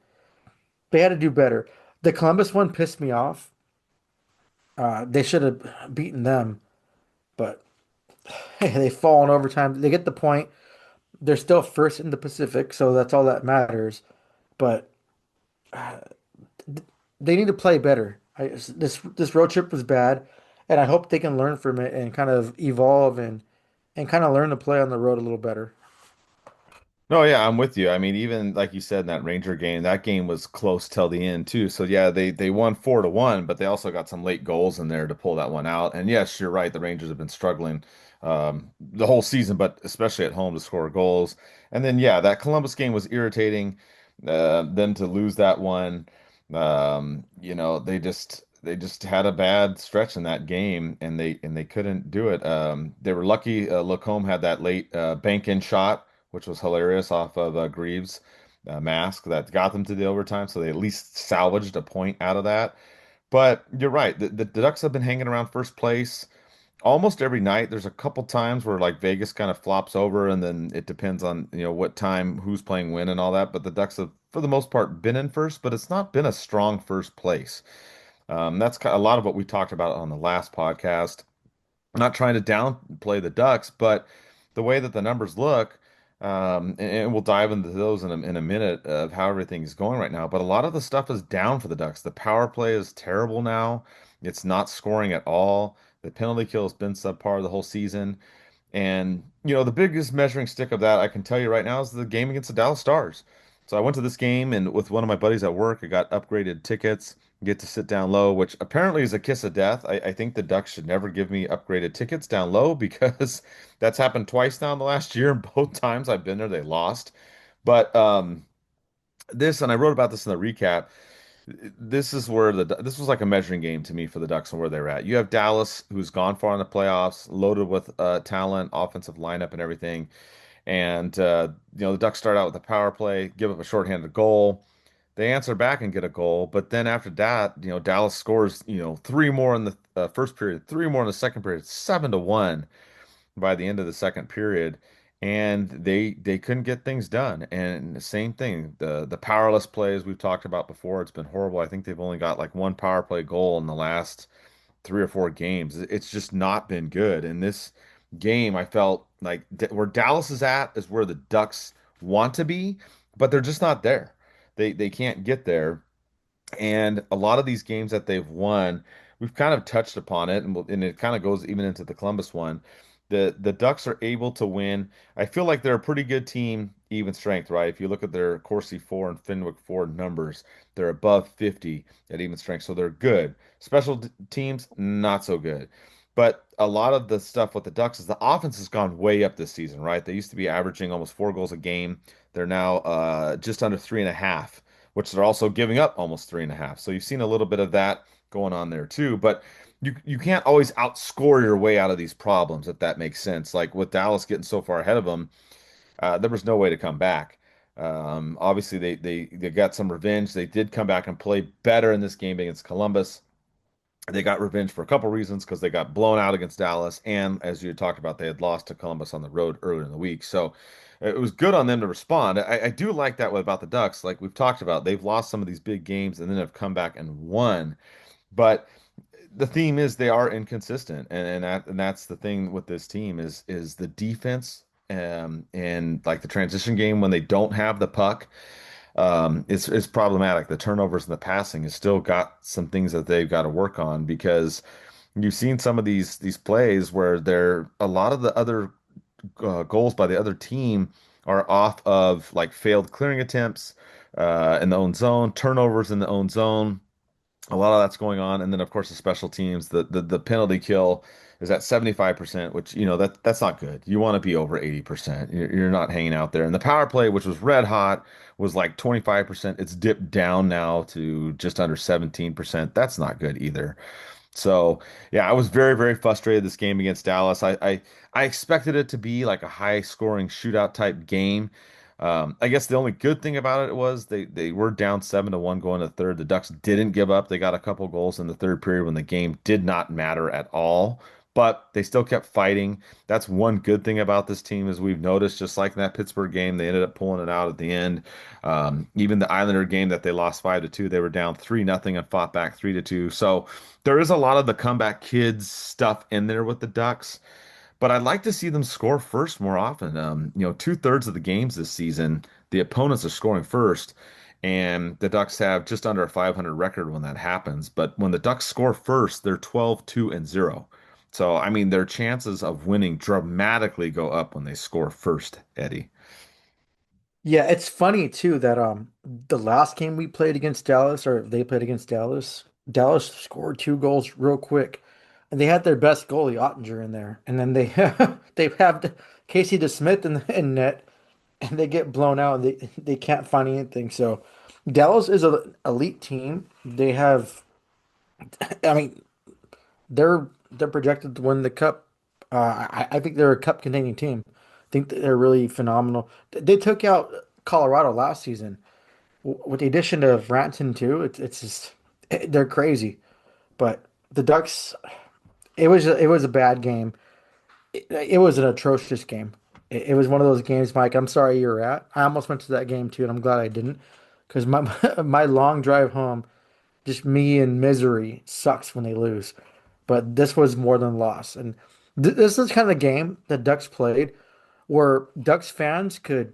they had to do better. The Columbus one pissed me off. They should have beaten them, but hey, they fall in overtime. They get the point. They're still first in the Pacific, so that's all that matters. But they need to play better. This road trip was bad, and I hope they can learn from it and kind of evolve and kind of learn to play on the road a little better. No, yeah, I'm with you. I mean, even like you said in that Ranger game, that game was close till the end too. So yeah, they won 4-1, but they also got some late goals in there to pull that one out. And yes, you're right. The Rangers have been struggling the whole season, but especially at home to score goals. And then yeah, that Columbus game was irritating. Them to lose that one, they just had a bad stretch in that game, and they couldn't do it. They were lucky. Lacombe had that late bank in shot, which was hilarious off of Greaves' mask that got them to the overtime. So they at least salvaged a point out of that. But you're right. The Ducks have been hanging around first place almost every night. There's a couple times where like Vegas kind of flops over, and then it depends on what time, who's playing when, and all that. But the Ducks have, for the most part, been in first, but it's not been a strong first place. That's a lot of what we talked about on the last podcast. I'm not trying to downplay the Ducks, but the way that the numbers look, and we'll dive into those in a minute of how everything is going right now. But a lot of the stuff is down for the Ducks. The power play is terrible now. It's not scoring at all. The penalty kill has been subpar the whole season. And, the biggest measuring stick of that, I can tell you right now, is the game against the Dallas Stars. So I went to this game and with one of my buddies at work, I got upgraded tickets. get to sit down low, which apparently is a kiss of death. I think the Ducks should never give me upgraded tickets down low because that's happened twice now in the last year, and both times I've been there, they lost. But this, and I wrote about this in the recap. This is where this was like a measuring game to me for the Ducks and where they're at. You have Dallas, who's gone far in the playoffs, loaded with talent, offensive lineup, and everything. And the Ducks start out with a power play, give up a shorthanded goal. They answer back and get a goal, but then after that, Dallas scores, three more in the first period, three more in the second period, 7-1 by the end of the second period, and they couldn't get things done. And the same thing, the powerless plays we've talked about before, it's been horrible. I think they've only got like one power play goal in the last 3 or 4 games. It's just not been good. And this game, I felt like where Dallas is at is where the Ducks want to be, but they're just not there. They can't get there. And a lot of these games that they've won, we've kind of touched upon it, and it kind of goes even into the Columbus one. The Ducks are able to win. I feel like they're a pretty good team, even strength, right? If you look at their Corsi 4 and Fenwick 4 numbers, they're above 50 at even strength, so they're good. Special teams, not so good. But a lot of the stuff with the Ducks is the offense has gone way up this season, right? They used to be averaging almost 4 goals a game. They're now just under 3.5, which they're also giving up almost 3.5. So you've seen a little bit of that going on there too. But you can't always outscore your way out of these problems, if that makes sense. Like with Dallas getting so far ahead of them, there was no way to come back. Obviously, they got some revenge. They did come back and play better in this game against Columbus. They got revenge for a couple reasons because they got blown out against Dallas, and as you had talked about, they had lost to Columbus on the road earlier in the week. So it was good on them to respond. I do like that about the Ducks. Like we've talked about, they've lost some of these big games and then have come back and won. But the theme is they are inconsistent, and that's the thing with this team is the defense and like the transition game when they don't have the puck. It's problematic. The turnovers and the passing has still got some things that they've got to work on because you've seen some of these plays where they're a lot of the other goals by the other team are off of like failed clearing attempts in the own zone, turnovers in the own zone. A lot of that's going on, and then of course the special teams, the penalty kill is at 75%, which that's not good. You want to be over 80%. You're not hanging out there. And the power play, which was red hot, was like 25%. It's dipped down now to just under 17%. That's not good either. So yeah, I was very, very frustrated this game against Dallas. I expected it to be like a high scoring shootout type game. I guess the only good thing about it was they were down 7-1 going to the third. The Ducks didn't give up. They got a couple goals in the third period when the game did not matter at all. But they still kept fighting. That's one good thing about this team, as we've noticed, just like in that Pittsburgh game, they ended up pulling it out at the end. Even the Islander game that they lost 5-2, they were down 3-0 and fought back 3-2. So there is a lot of the comeback kids stuff in there with the Ducks, but I'd like to see them score first more often. 2/3 of the games this season, the opponents are scoring first, and the Ducks have just under a 500 record when that happens. But when the Ducks score first, they're 12-2-0. So, I mean, their chances of winning dramatically go up when they score first, Eddie. Yeah, it's funny too that the last game we played against Dallas, or they played against Dallas, Dallas scored 2 goals real quick, and they had their best goalie Ottinger in there, and then they they have Casey DeSmith in net, and they get blown out, and they can't find anything. So Dallas is an elite team. They have, I mean, they're projected to win the cup. I think they're a cup contending team. I think that they're really phenomenal. They took out Colorado last season with the addition of Ranton too. It's just they're crazy. But the Ducks, it was a bad game. It was an atrocious game. It was one of those games, Mike. I'm sorry you were at. I almost went to that game too, and I'm glad I didn't, because my my long drive home, just me in misery, sucks when they lose. But this was more than a loss, and this is kind of the game that Ducks played, where Ducks fans could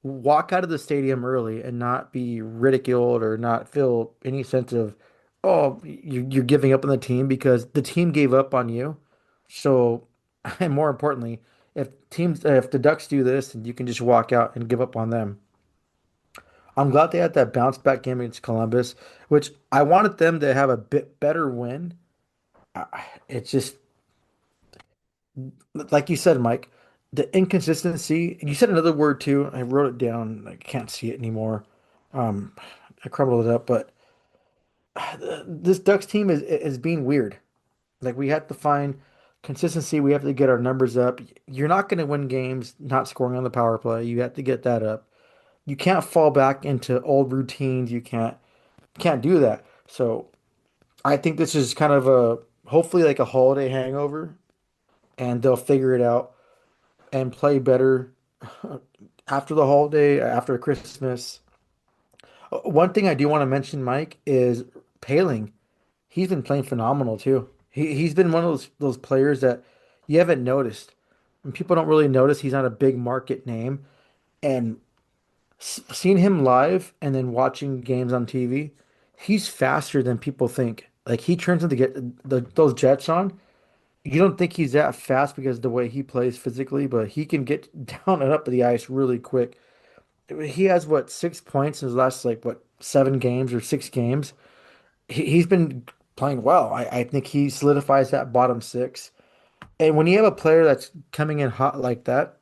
walk out of the stadium early and not be ridiculed or not feel any sense of, oh, you're giving up on the team because the team gave up on you. So, and more importantly, if the Ducks do this, and you can just walk out and give up on them. I'm glad they had that bounce back game against Columbus, which I wanted them to have a bit better win. It's just like you said, Mike, the inconsistency. You said another word too. I wrote it down. I can't see it anymore. Um, I crumbled it up, but this Ducks team is being weird. Like we have to find consistency. We have to get our numbers up. You're not going to win games not scoring on the power play. You have to get that up. You can't fall back into old routines. You can't do that. So I think this is kind of a hopefully like a holiday hangover, and they'll figure it out and play better after the holiday, after Christmas. One thing I do want to mention, Mike, is Paling. He's been playing phenomenal too. He's been one of those players that you haven't noticed. And people don't really notice he's not a big market name. And seeing him live and then watching games on TV, he's faster than people think. Like he turns into get those jets on. You don't think he's that fast because of the way he plays physically, but he can get down and up the ice really quick. He has what 6 points in his last like what 7 games or 6 games. He's been playing well. I think he solidifies that bottom six. And when you have a player that's coming in hot like that,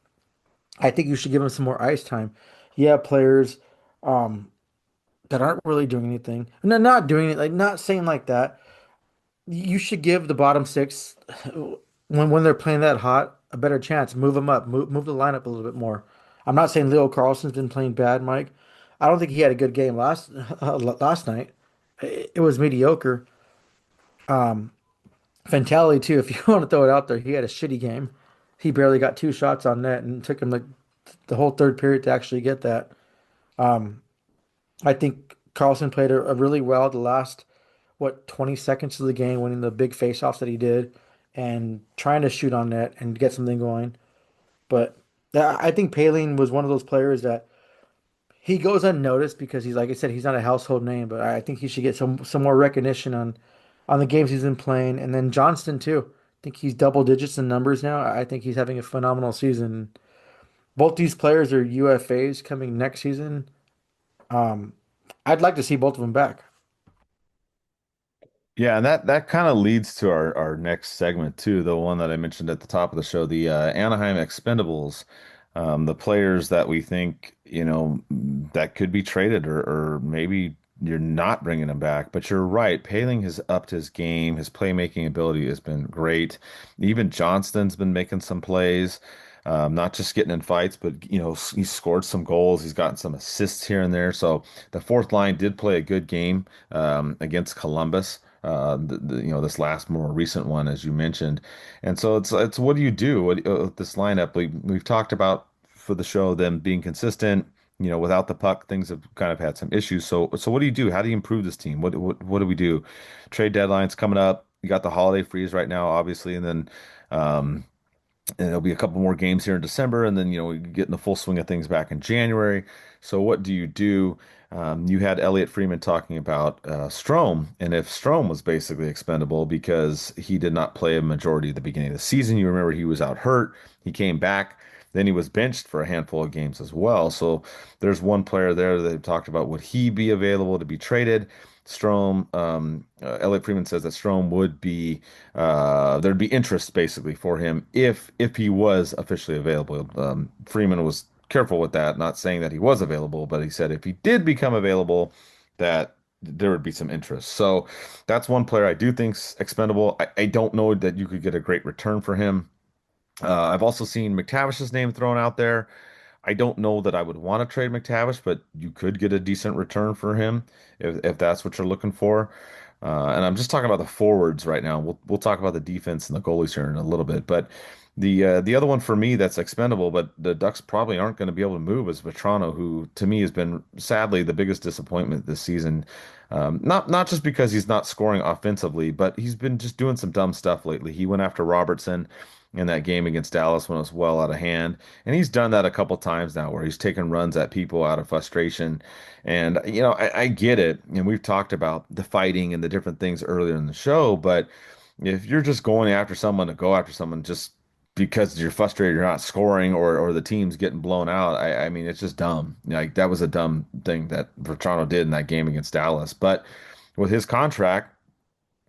I think you should give him some more ice time. You have players um, that aren't really doing anything. No, not doing it, like not saying like that. You should give the bottom six when they're playing that hot a better chance. Move them up. Move the lineup a little bit more. I'm not saying Leo Carlson's been playing bad, Mike. I don't think he had a good game last night. It was mediocre. Um, Fantality too. If you want to throw it out there, he had a shitty game. He barely got 2 shots on net, and it took him like the whole third period to actually get that. Um, I think Carlson played a really well the last what 20 seconds of the game, winning the big faceoffs that he did, and trying to shoot on net and get something going. But I think Paline was one of those players that he goes unnoticed because he's like I said, he's not a household name, but I think he should get some more recognition on the games he's been playing. And then Johnston too. I think he's double digits in numbers now. I think he's having a phenomenal season. Both these players are UFAs coming next season. Um, I'd like to see both of them back. Yeah, and that kind of leads to our next segment too, the one that I mentioned at the top of the show, the Anaheim Expendables, the players that we think, that could be traded or maybe you're not bringing them back. But you're right, Paling has upped his game. His playmaking ability has been great. Even Johnston's been making some plays. Not just getting in fights, but he's scored some goals. He's gotten some assists here and there. So the fourth line did play a good game against Columbus. This last more recent one, as you mentioned, and so it's what do you do with this lineup? We've talked about for the show them being consistent. Without the puck, things have kind of had some issues. So what do you do? How do you improve this team? What do we do? Trade deadline's coming up. You got the holiday freeze right now, obviously, and then. Um, and there'll be a couple more games here in December, and then we get in the full swing of things back in January. So what do you do? You had Elliot Freeman talking about Strome, and if Strome was basically expendable because he did not play a majority at the beginning of the season. You remember he was out hurt. He came back. Then he was benched for a handful of games as well. So there's one player there that talked about would he be available to be traded? Strome, Elliot Freeman says that Strome would be there'd be interest basically for him if he was officially available. Freeman was careful with that, not saying that he was available, but he said if he did become available, that there would be some interest. So that's one player I do think's expendable. I don't know that you could get a great return for him. I've also seen McTavish's name thrown out there. I don't know that I would want to trade McTavish, but you could get a decent return for him if that's what you're looking for. And I'm just talking about the forwards right now. We'll talk about the defense and the goalies here in a little bit. But the other one for me that's expendable, but the Ducks probably aren't going to be able to move is Vetrano, who to me has been sadly the biggest disappointment this season. Not just because he's not scoring offensively, but he's been just doing some dumb stuff lately. He went after Robertson in that game against Dallas when it was well out of hand. And he's done that a couple times now where he's taken runs at people out of frustration. And, I get it. And we've talked about the fighting and the different things earlier in the show. But if you're just going after someone to go after someone, just because you're frustrated, you're not scoring, or the team's getting blown out. I mean, it's just dumb. Like that was a dumb thing that Toronto did in that game against Dallas. But with his contract,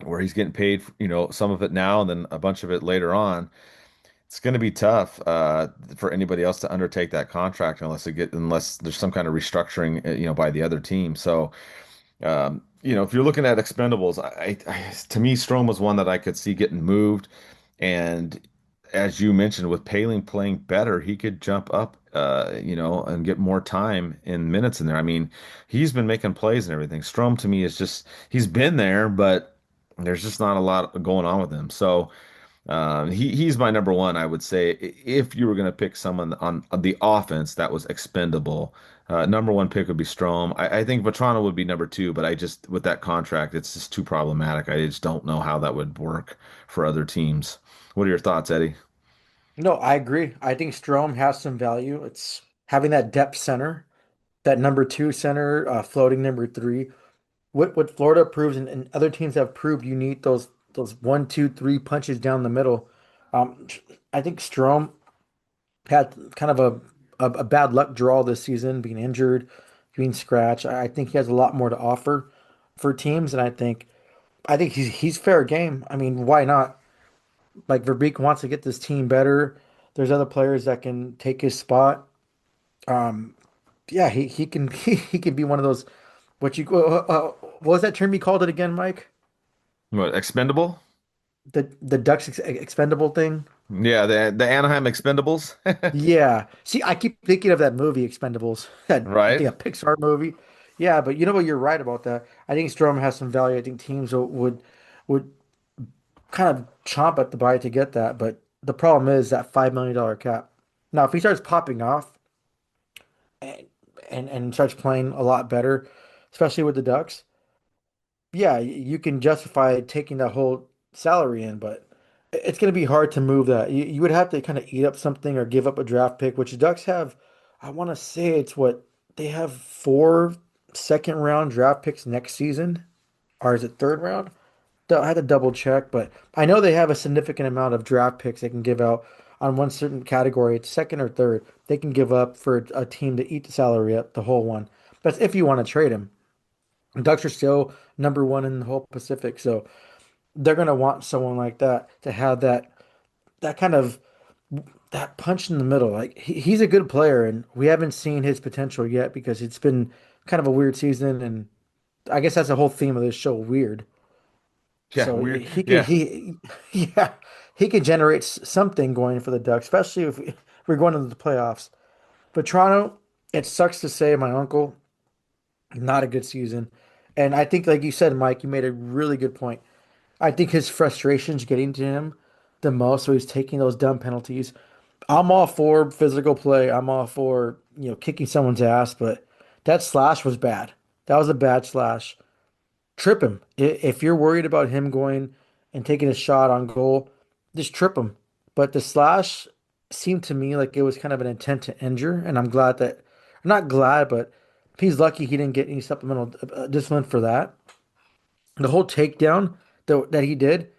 where he's getting paid, some of it now and then a bunch of it later on, it's going to be tough for anybody else to undertake that contract unless there's some kind of restructuring, by the other team. So, if you're looking at expendables, to me, Strom was one that I could see getting moved. And as you mentioned, with Paling playing better, he could jump up, and get more time in minutes in there. I mean, he's been making plays and everything. Strom to me is just, he's been there, but there's just not a lot going on with him. So, he's my number one, I would say. If you were going to pick someone on the offense that was expendable, number one pick would be Strom. I think Vetrano would be number two, but I just, with that contract, it's just too problematic. I just don't know how that would work for other teams. What are your thoughts, Eddie? No, I agree. I think Strom has some value. It's having that depth center, that number two center, floating number three. What Florida proves and other teams have proved, you need those one, two, three punches down the middle. Um, I think Strom had kind of a bad luck draw this season, being injured, being scratched. I think he has a lot more to offer for teams, and I think he's fair game. I mean, why not? Like Verbeek wants to get this team better. There's other players that can take his spot. Um, yeah, he can he can be one of those. What was that term you called it again, Mike? What, expendable? The Ducks expendable thing. Yeah, the Anaheim Expendables, Yeah. See, I keep thinking of that movie Expendables. I right? think a Pixar movie. Yeah, but you know what? You're right about that. I think Strom has some value. I think teams would kind of chomp at the bite to get that. But the problem is that $5 million cap. Now, if he starts popping off and, and starts playing a lot better, especially with the Ducks, yeah, you can justify taking that whole salary in, but it's going to be hard to move that. You would have to kind of eat up something or give up a draft pick, which the Ducks have. I want to say it's what they have four second round draft picks next season, or is it third round? I had to double check, but I know they have a significant amount of draft picks they can give out on one certain category. It's second or third. They can give up for a team to eat the salary up, the whole one. That's if you want to trade him. Ducks are still number one in the whole Pacific, so they're gonna want someone like that to have that kind of that punch in the middle. Like he's a good player, and we haven't seen his potential yet because it's been kind of a weird season, and I guess that's the whole theme of this show, weird. Yeah, So weird. he could Yeah, yeah, he could generate something going for the Ducks, especially if we're going into the playoffs. But Toronto, it sucks to say, my uncle, not a good season. And I think, like you said, Mike, you made a really good point. I think his frustration's getting to him the most, so he's taking those dumb penalties. I'm all for physical play. I'm all for, kicking someone's ass, but that slash was bad. That was a bad slash. Trip him. If you're worried about him going and taking a shot on goal, just trip him. But the slash seemed to me like it was kind of an intent to injure, and I'm glad that, I'm not glad, but he's lucky he didn't get any supplemental discipline for that. The whole takedown that he did,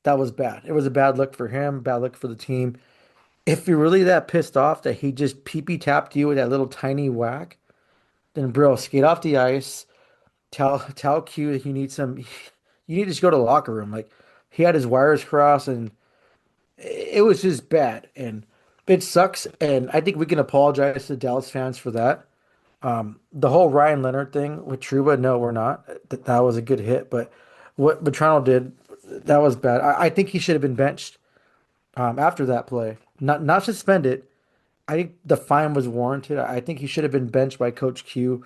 that was bad. It was a bad look for him, bad look for the team. If you're really that pissed off that he just pee tapped you with that little tiny whack, then bro, skate off the ice. Tell Q that he needs some. You need to just go to the locker room. Like he had his wires crossed, and it was just bad, and it sucks. And I think we can apologize to Dallas fans for that. The whole Ryan Leonard thing with Trouba, no, we're not. That was a good hit, but what Vetrano did, that was bad. I think he should have been benched after that play, not suspended. I think the fine was warranted. I think he should have been benched by Coach Q.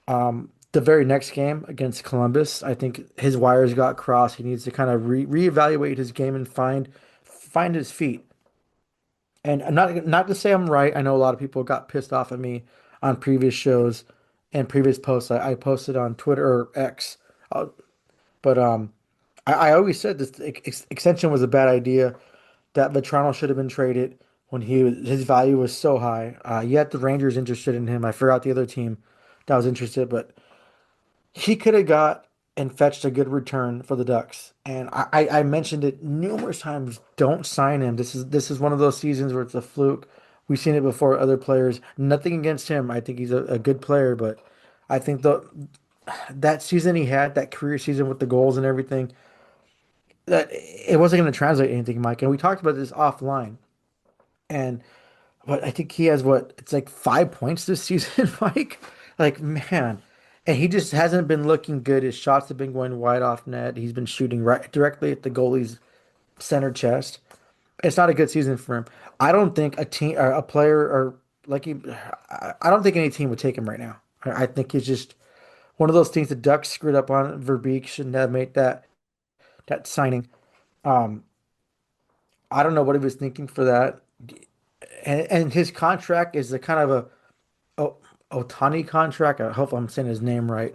The very next game against Columbus, I think his wires got crossed. He needs to kind of reevaluate his game and find his feet. And I'm not to say I'm right. I know a lot of people got pissed off at me on previous shows and previous posts I posted on Twitter or X. Uh, but I always said this extension was a bad idea. That Vetrano should have been traded when his value was so high. Yet the Rangers interested in him. I forgot the other team that was interested, but he could have got. and fetched a good return for the Ducks. And I mentioned it numerous times. Don't sign him. This is one of those seasons where it's a fluke. We've seen it before with other players. Nothing against him. I think he's a good player, but I think that season he had, that career season with the goals and everything, that it wasn't going to translate anything, Mike. And we talked about this offline. And but I think he has it's like 5 points this season, Mike. Like, man. And he just hasn't been looking good. His shots have been going wide off net. He's been shooting right directly at the goalie's center chest. It's not a good season for him. I don't think a team or a player or like he, I don't think any team would take him right now. I think he's just one of those things the Ducks screwed up on. Verbeek shouldn't have made that signing. Um, I don't know what he was thinking for that. And his contract is the kind of a Otani contract. I hope I'm saying his name right.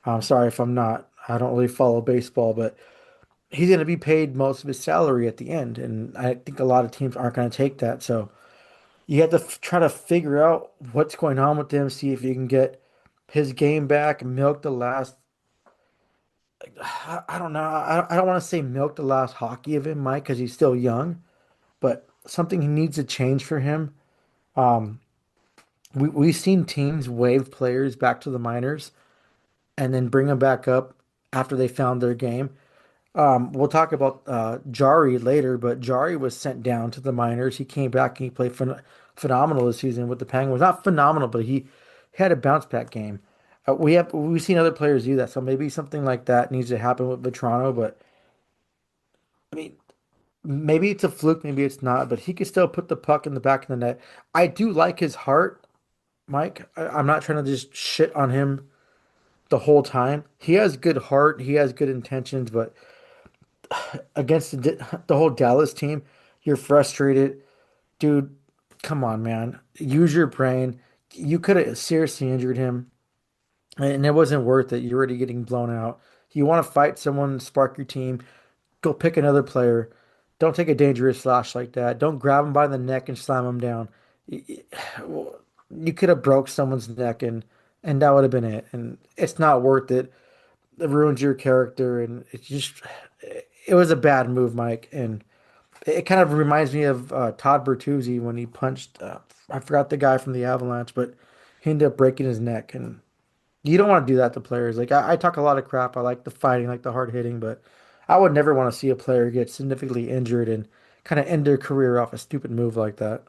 I'm sorry if I'm not. I don't really follow baseball, but he's going to be paid most of his salary at the end, and I think a lot of teams aren't going to take that. So you have to try to figure out what's going on with him, see if you can get his game back, milk the last. I don't know. I don't want to say milk the last hockey of him, Mike, because he's still young, but something needs to change for him. Um, we've seen teams waive players back to the minors and then bring them back up after they found their game. We'll talk about Jari later, but Jari was sent down to the minors. He came back and he played phenomenal this season with the Penguins. Not phenomenal, but he had a bounce back game. We've seen other players do that, so maybe something like that needs to happen with Vetrano. But I mean, maybe it's a fluke, maybe it's not. But he could still put the puck in the back of the net. I do like his heart, Mike. I'm not trying to just shit on him the whole time. He has good heart. He has good intentions, but against the whole Dallas team, you're frustrated. Dude, come on, man. Use your brain. You could have seriously injured him, and it wasn't worth it. You're already getting blown out. You want to fight someone, spark your team, go pick another player. Don't take a dangerous slash like that. Don't grab him by the neck and slam him down. You could have broke someone's neck and that would have been it. And it's not worth it. It ruins your character, and it was a bad move, Mike. And it kind of reminds me of Todd Bertuzzi when he punched I forgot the guy from the Avalanche, but he ended up breaking his neck. And you don't want to do that to players. Like I talk a lot of crap. I like the fighting, like the hard hitting, but I would never want to see a player get significantly injured and kind of end their career off a stupid move like that.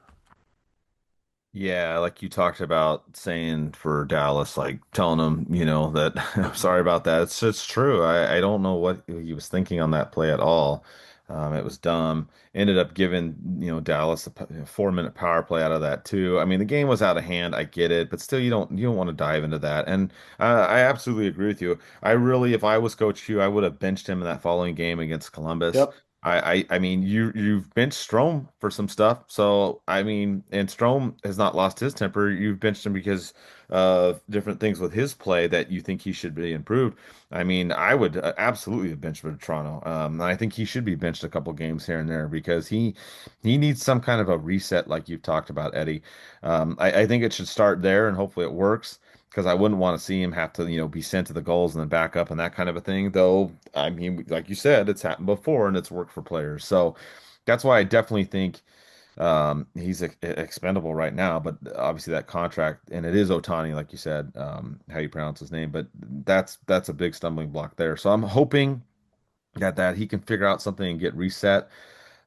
Yeah, like you talked about saying for Dallas, like telling him, that I'm sorry about that. It's true. I don't know what he was thinking on that play at all. It was dumb. Ended up giving, Dallas a 4-minute power play out of that too. I mean, the game was out of hand. I get it, but still, you don't want to dive into that. And I absolutely agree with you. I really, if I was Coach Q, I would have benched him in that following game against Columbus. Yep. I mean you've benched Strom for some stuff. So I mean, and Strom has not lost his temper. You've benched him because of different things with his play that you think he should be improved. I mean, I would absolutely have benched Toronto. And I think he should be benched a couple games here and there because he needs some kind of a reset, like you've talked about, Eddie. I think it should start there, and hopefully it works because I wouldn't want to see him have to, be sent to the goals and then back up and that kind of a thing. Though, I mean, like you said, it's happened before and it's worked for players. So that's why I definitely think he's expendable right now. But obviously that contract, and it is Otani, like you said, how you pronounce his name, but that's a big stumbling block there. So I'm hoping that he can figure out something and get reset.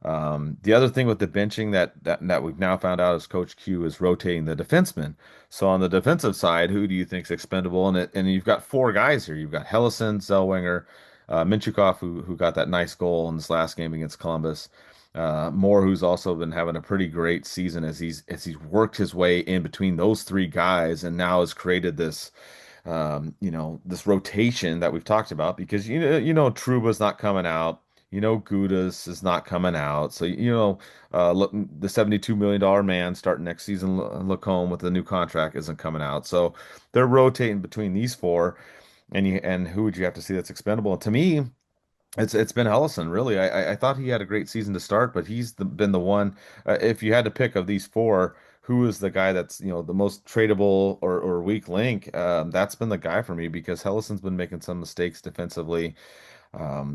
The other thing with the benching that we've now found out is Coach Q is rotating the defensemen. So on the defensive side, who do you think's expendable? And you've got four guys here. You've got Hellison, Zellweger, Minchukov, who got that nice goal in this last game against Columbus. Moore, who's also been having a pretty great season as he's worked his way in between those three guys, and now has created this rotation that we've talked about because Trouba's not coming out. Gudas is not coming out. So, look, the $72 million man starting next season, look home with the new contract isn't coming out. So they're rotating between these four. And who would you have to see that's expendable? And to me, it's been Ellison, really. I thought he had a great season to start, but been the one. If you had to pick of these four, who is the guy that's, the most tradable or weak link, that's been the guy for me because Hellison's been making some mistakes defensively,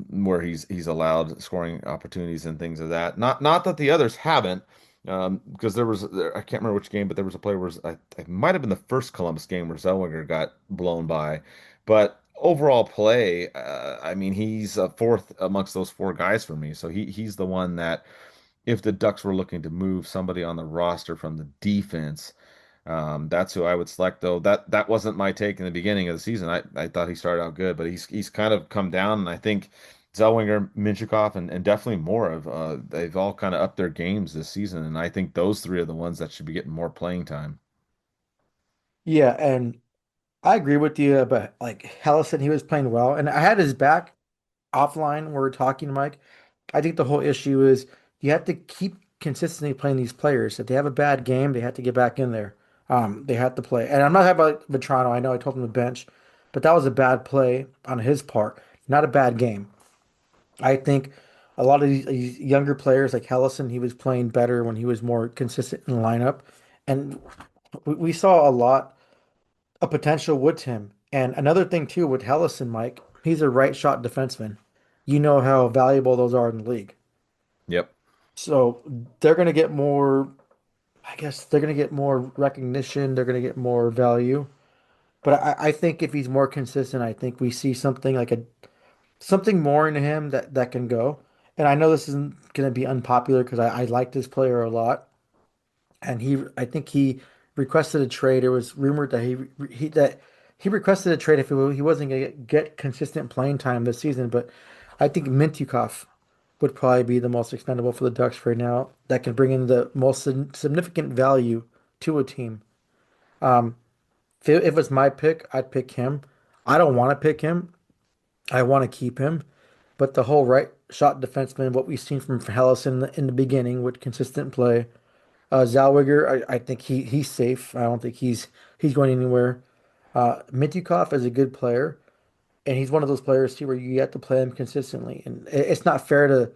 where he's allowed scoring opportunities and things of that. Not that the others haven't, because I can't remember which game, but there was a play where it might have been the first Columbus game where Zellweger got blown by, but overall play, I mean, he's fourth amongst those four guys for me. So he's the one that if the Ducks were looking to move somebody on the roster from the defense, that's who I would select, though. That wasn't my take in the beginning of the season. I thought he started out good, but he's kind of come down, and I think Zellweger, Minchikov, and definitely more of they've all kind of upped their games this season, and I think those three are the ones that should be getting more playing time. Yeah, and I agree with you, but like Hellison, he was playing well, and I had his back offline. When we are talking, Mike. I think the whole issue is you have to keep consistently playing these players. If they have a bad game, they have to get back in there. They have to play. And I'm not talking about Vetrano. I know I told him to bench, but that was a bad play on his part, not a bad game. I think a lot of these younger players like Hellison, he was playing better when he was more consistent in the lineup. And we saw a lot of potential with him. And another thing too with Hellison, Mike, he's a right shot defenseman. You know how valuable those are in the league. Yep. So they're going to get more, I guess they're going to get more recognition. They're going to get more value. But I think if he's more consistent, I think we see something like something more in him that can go. And I know this isn't going to be unpopular because I like this player a lot. And I think he requested a trade. It was rumored that he requested a trade if he wasn't going to get consistent playing time this season. But I think Mintyukov would probably be the most expendable for the Ducks right now. That can bring in the most significant value to a team. Um, if it was my pick, I'd pick him. I don't want to pick him. I want to keep him. But the whole right shot defenseman, what we've seen from Hellas in the beginning with consistent play. Zellweger, I think he's safe. I don't think he's going anywhere. Mintyukov is a good player, and he's one of those players too where you have to play him consistently, and it's not fair to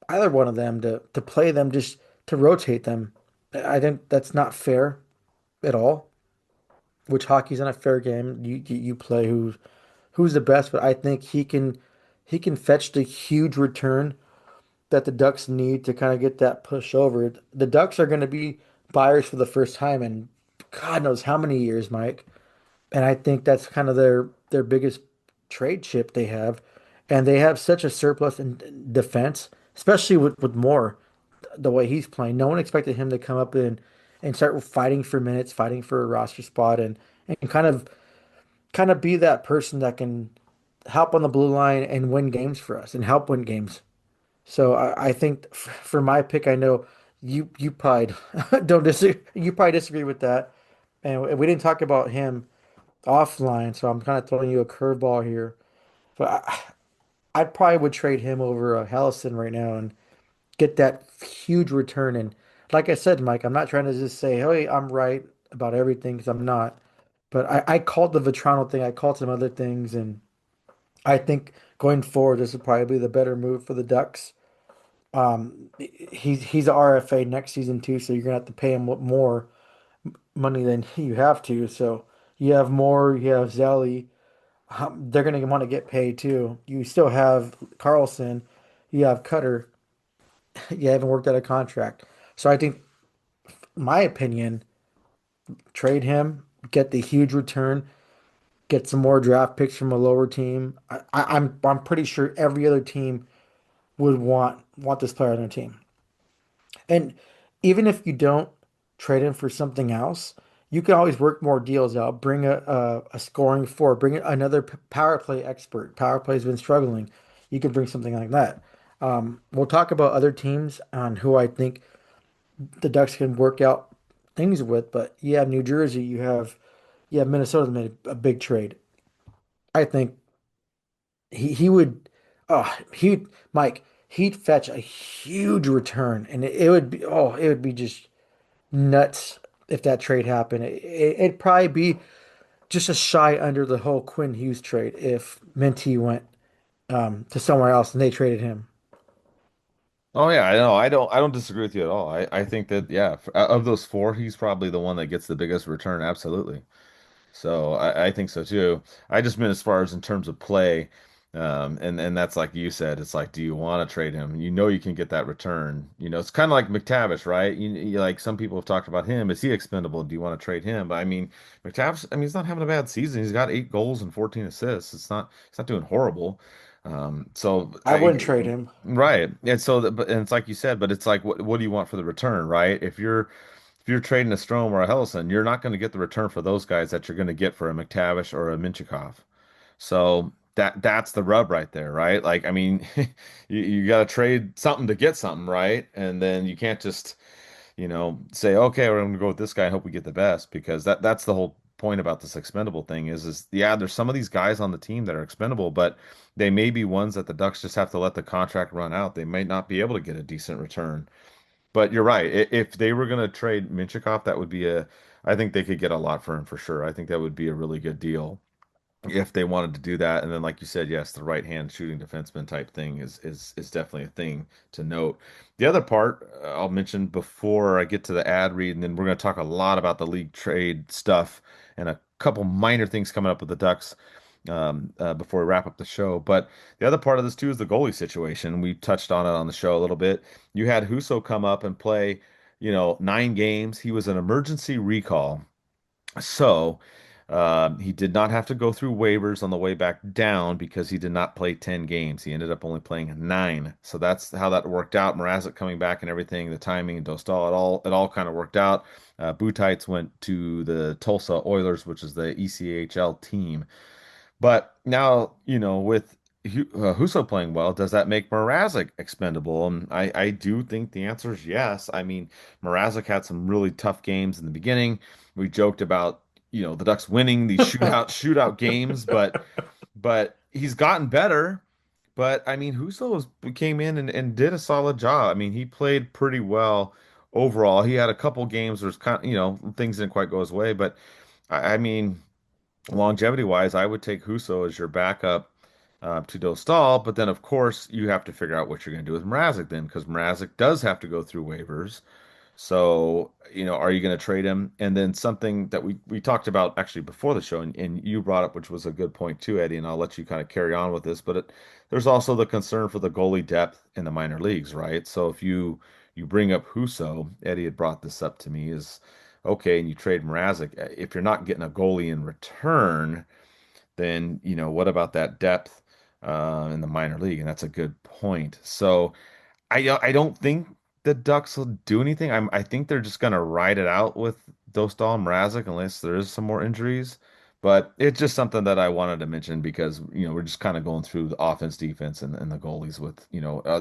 either one of them to play them just to rotate them. I think that's not fair at all. Which hockey's not a fair game. You play who's the best, but I think he can fetch the huge return that the Ducks need to kind of get that push over. The Ducks are going to be buyers for the first time in God knows how many years, Mike. And I think that's kind of their biggest trade chip they have. And they have such a surplus in defense, especially with Moore, the way he's playing. No one expected him to come up and start fighting for minutes, fighting for a roster spot, and kind of be that person that can help on the blue line and win games for us and help win games. So I think for my pick, I know you probably don't disagree. You probably disagree with that, and we didn't talk about him offline, so I'm kind of throwing you a curveball here. But I probably would trade him over Hellison right now and get that huge return. And like I said, Mike, I'm not trying to just say, "Hey, I'm right about everything," because I'm not. But I called the Vetrano thing. I called some other things, and I think going forward, this would probably be the better move for the Ducks. He's a RFA next season too, so you're gonna have to pay him more money than you have to. So you have more, you have Zelly. They're gonna want to get paid too. You still have Carlson, you have Cutter. You haven't worked out a contract, so I think, my opinion, trade him, get the huge return, get some more draft picks from a lower team. I'm pretty sure every other team would want this player on their team. And even if you don't trade him for something else, you can always work more deals out. Bring a scoring forward, bring another power play expert. Power play's been struggling. You could bring something like that. We'll talk about other teams on who I think the Ducks can work out things with, but you have New Jersey, you have Minnesota that made a big trade. I think he would, he Mike, he'd fetch a huge return, and it would be just nuts if that trade happened. It'd probably be just a shy under the whole Quinn Hughes trade if Minty went to somewhere else and they traded him. Oh yeah, I know. I don't disagree with you at all. I think that yeah, of those four, he's probably the one that gets the biggest return. Absolutely. So I think so too. I just meant as far as in terms of play, and that's like you said, it's like, do you want to trade him? You know you can get that return. You know, it's kind of like McTavish, right? Like some people have talked about him. Is he expendable? Do you want to trade him? But I mean, McTavish, I mean, he's not having a bad season. He's got 8 goals and 14 assists. He's not doing horrible. So I wouldn't trade him. right. And so, and it's like you said, but it's like, what do you want for the return, right? If you're trading a Strom or a Hellison, you're not going to get the return for those guys that you're going to get for a McTavish or a Minchikov. So that's the rub right there, right? Like, I mean, you got to trade something to get something, right? And then you can't just, say, okay, we're going to go with this guy and hope we get the best because that's the whole point about this expendable thing is yeah, there's some of these guys on the team that are expendable, but they may be ones that the Ducks just have to let the contract run out. They might not be able to get a decent return. But you're right. If they were going to trade Minchikov, that would be I think they could get a lot for him for sure. I think that would be a really good deal if they wanted to do that. And then, like you said, yes, the right hand shooting defenseman type thing is definitely a thing to note. The other part I'll mention before I get to the ad read, and then we're going to talk a lot about the league trade stuff and a couple minor things coming up with the Ducks before we wrap up the show. But the other part of this too is the goalie situation. We touched on it on the show a little bit. You had Husso come up and play, 9 games. He was an emergency recall. So he did not have to go through waivers on the way back down because he did not play 10 games. He ended up only playing 9. So that's how that worked out. Mrazek coming back and everything, the timing and Dostal, it all kind of worked out. Butites went to the Tulsa Oilers, which is the ECHL team. But now, with Huso playing well, does that make Mrazek expendable? And I do think the answer is yes. I mean, Mrazek had some really tough games in the beginning. We joked about, the Ducks winning these shootout games, but he's gotten better. But I mean, came in and did a solid job. I mean, he played pretty well overall. He had a couple games where it's kind of, things didn't quite go his way, but I mean longevity wise, I would take Huso as your backup to Dostal, but then of course you have to figure out what you're going to do with Mrazek then, because Mrazek does have to go through waivers. So, are you going to trade him? And then something that we talked about actually before the show, and you brought up, which was a good point too, Eddie, and I'll let you kind of carry on with this, but there's also the concern for the goalie depth in the minor leagues, right? So if you bring up Huso, Eddie had brought this up to me, is okay, and you trade Mrazek, if you're not getting a goalie in return, then what about that depth in the minor league? And that's a good point. So I don't think the Ducks will do anything. I think they're just gonna ride it out with Dostal and Mrazek unless there is some more injuries. But it's just something that I wanted to mention because we're just kind of going through the offense, defense, and the goalies with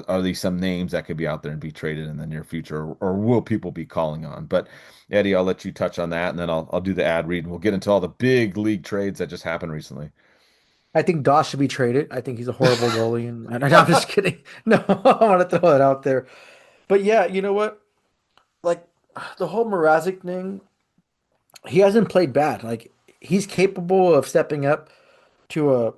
are these some names that could be out there and be traded in the near future, or will people be calling on? But Eddie, I'll let you touch on that, and then I'll do the ad read, and we'll get into all the big league trades that just happened recently. I think Doss should be traded. I think he's a horrible goalie, and I'm just kidding. No, I want to throw it out there. But yeah, you know what? Like the whole Mrazek thing, he hasn't played bad. Like he's capable of stepping up to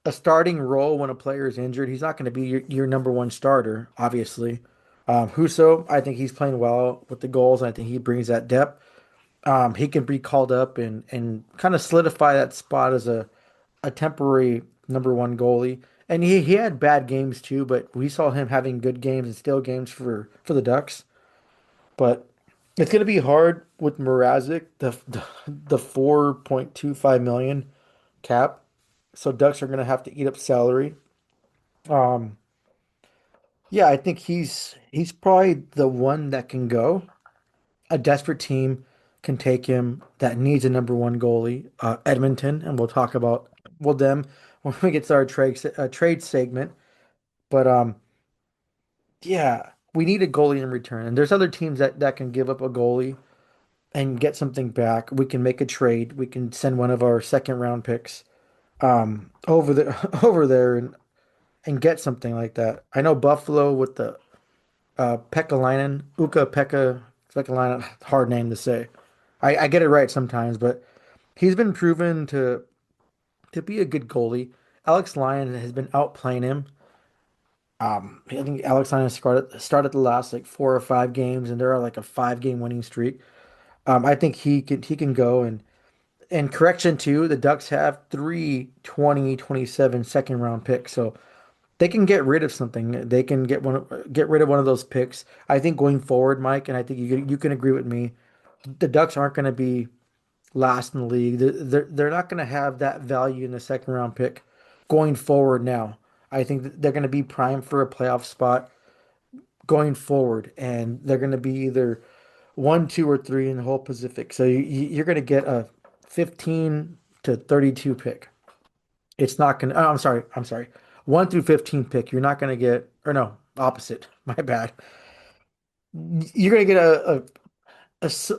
a starting role when a player is injured. He's not going to be your number one starter, obviously. Huso, I think he's playing well with the goals. I think he brings that depth. He can be called up and kind of solidify that spot as a temporary number one goalie. And he had bad games too, but we saw him having good games and still games for the Ducks. But it's going to be hard with Mrazek, the 4.25 million cap. So Ducks are going to have to eat up salary. Um, yeah, I think he's probably the one that can go. A desperate team can take him that needs a number one goalie. Edmonton, and we'll talk about them when we get to our trade segment. But yeah, we need a goalie in return, and there's other teams that can give up a goalie and get something back. We can make a trade. We can send one of our second round picks over the over there and get something like that. I know Buffalo with the Pekalainen, Uka Pekka Pekalainen, hard name to say. I get it right sometimes, but he's been proven to be a good goalie. Alex Lyon has been outplaying him. I think Alexander started the last like 4 or 5 games, and they're on like a 5 game winning streak. I think he can go and correction too. The Ducks have three 2027 second round picks, so they can get rid of something. They can get rid of one of those picks. I think going forward, Mike, and I think you can agree with me. The Ducks aren't going to be last in the league. They're not going to have that value in the second round pick going forward now. I think that they're going to be primed for a playoff spot going forward, and they're going to be either 1, 2, or 3 in the whole Pacific. So you're going to get a 15 to 32 pick. It's not going to, oh, I'm sorry. 1 through 15 pick. You're not going to get, or no, opposite. My bad. You're going to get a s-